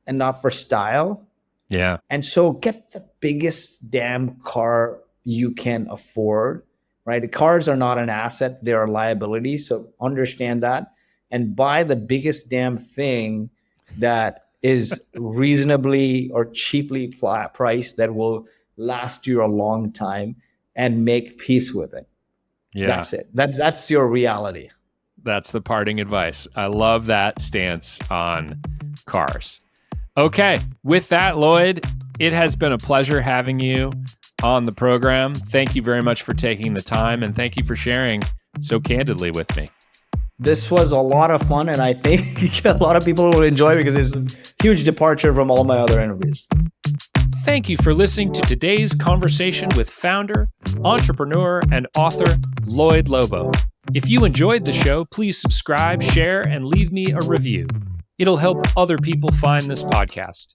and not for style. Yeah. And so get the biggest damn car you can afford, right? The cars are not an asset. They're a liability. So understand that and buy the biggest damn thing that is reasonably or cheaply priced that will last you a long time and make peace with it. Yeah. That's it. That's your reality. That's the parting advice. I love that stance on cars. Okay. With that, Lloyd, it has been a pleasure having you on the program. Thank you very much for taking the time and thank you for sharing so candidly with me. This was a lot of fun, and I think a lot of people will enjoy it because it's a huge departure from all my other interviews. Thank you for listening to today's conversation with founder, entrepreneur, and author Lloyed Lobo. If you enjoyed the show, please subscribe, share, and leave me a review. It'll help other people find this podcast.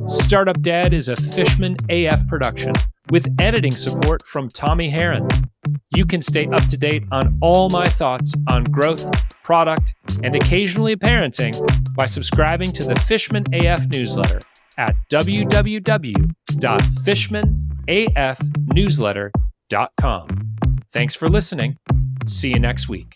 Startup Dad is a Fishman AF production with editing support from Tommy Herron. You can stay up to date on all my thoughts on growth, product, and occasionally parenting by subscribing to the Fishman AF newsletter at www.fishmanafnewsletter.com. Thanks for listening. See you next week.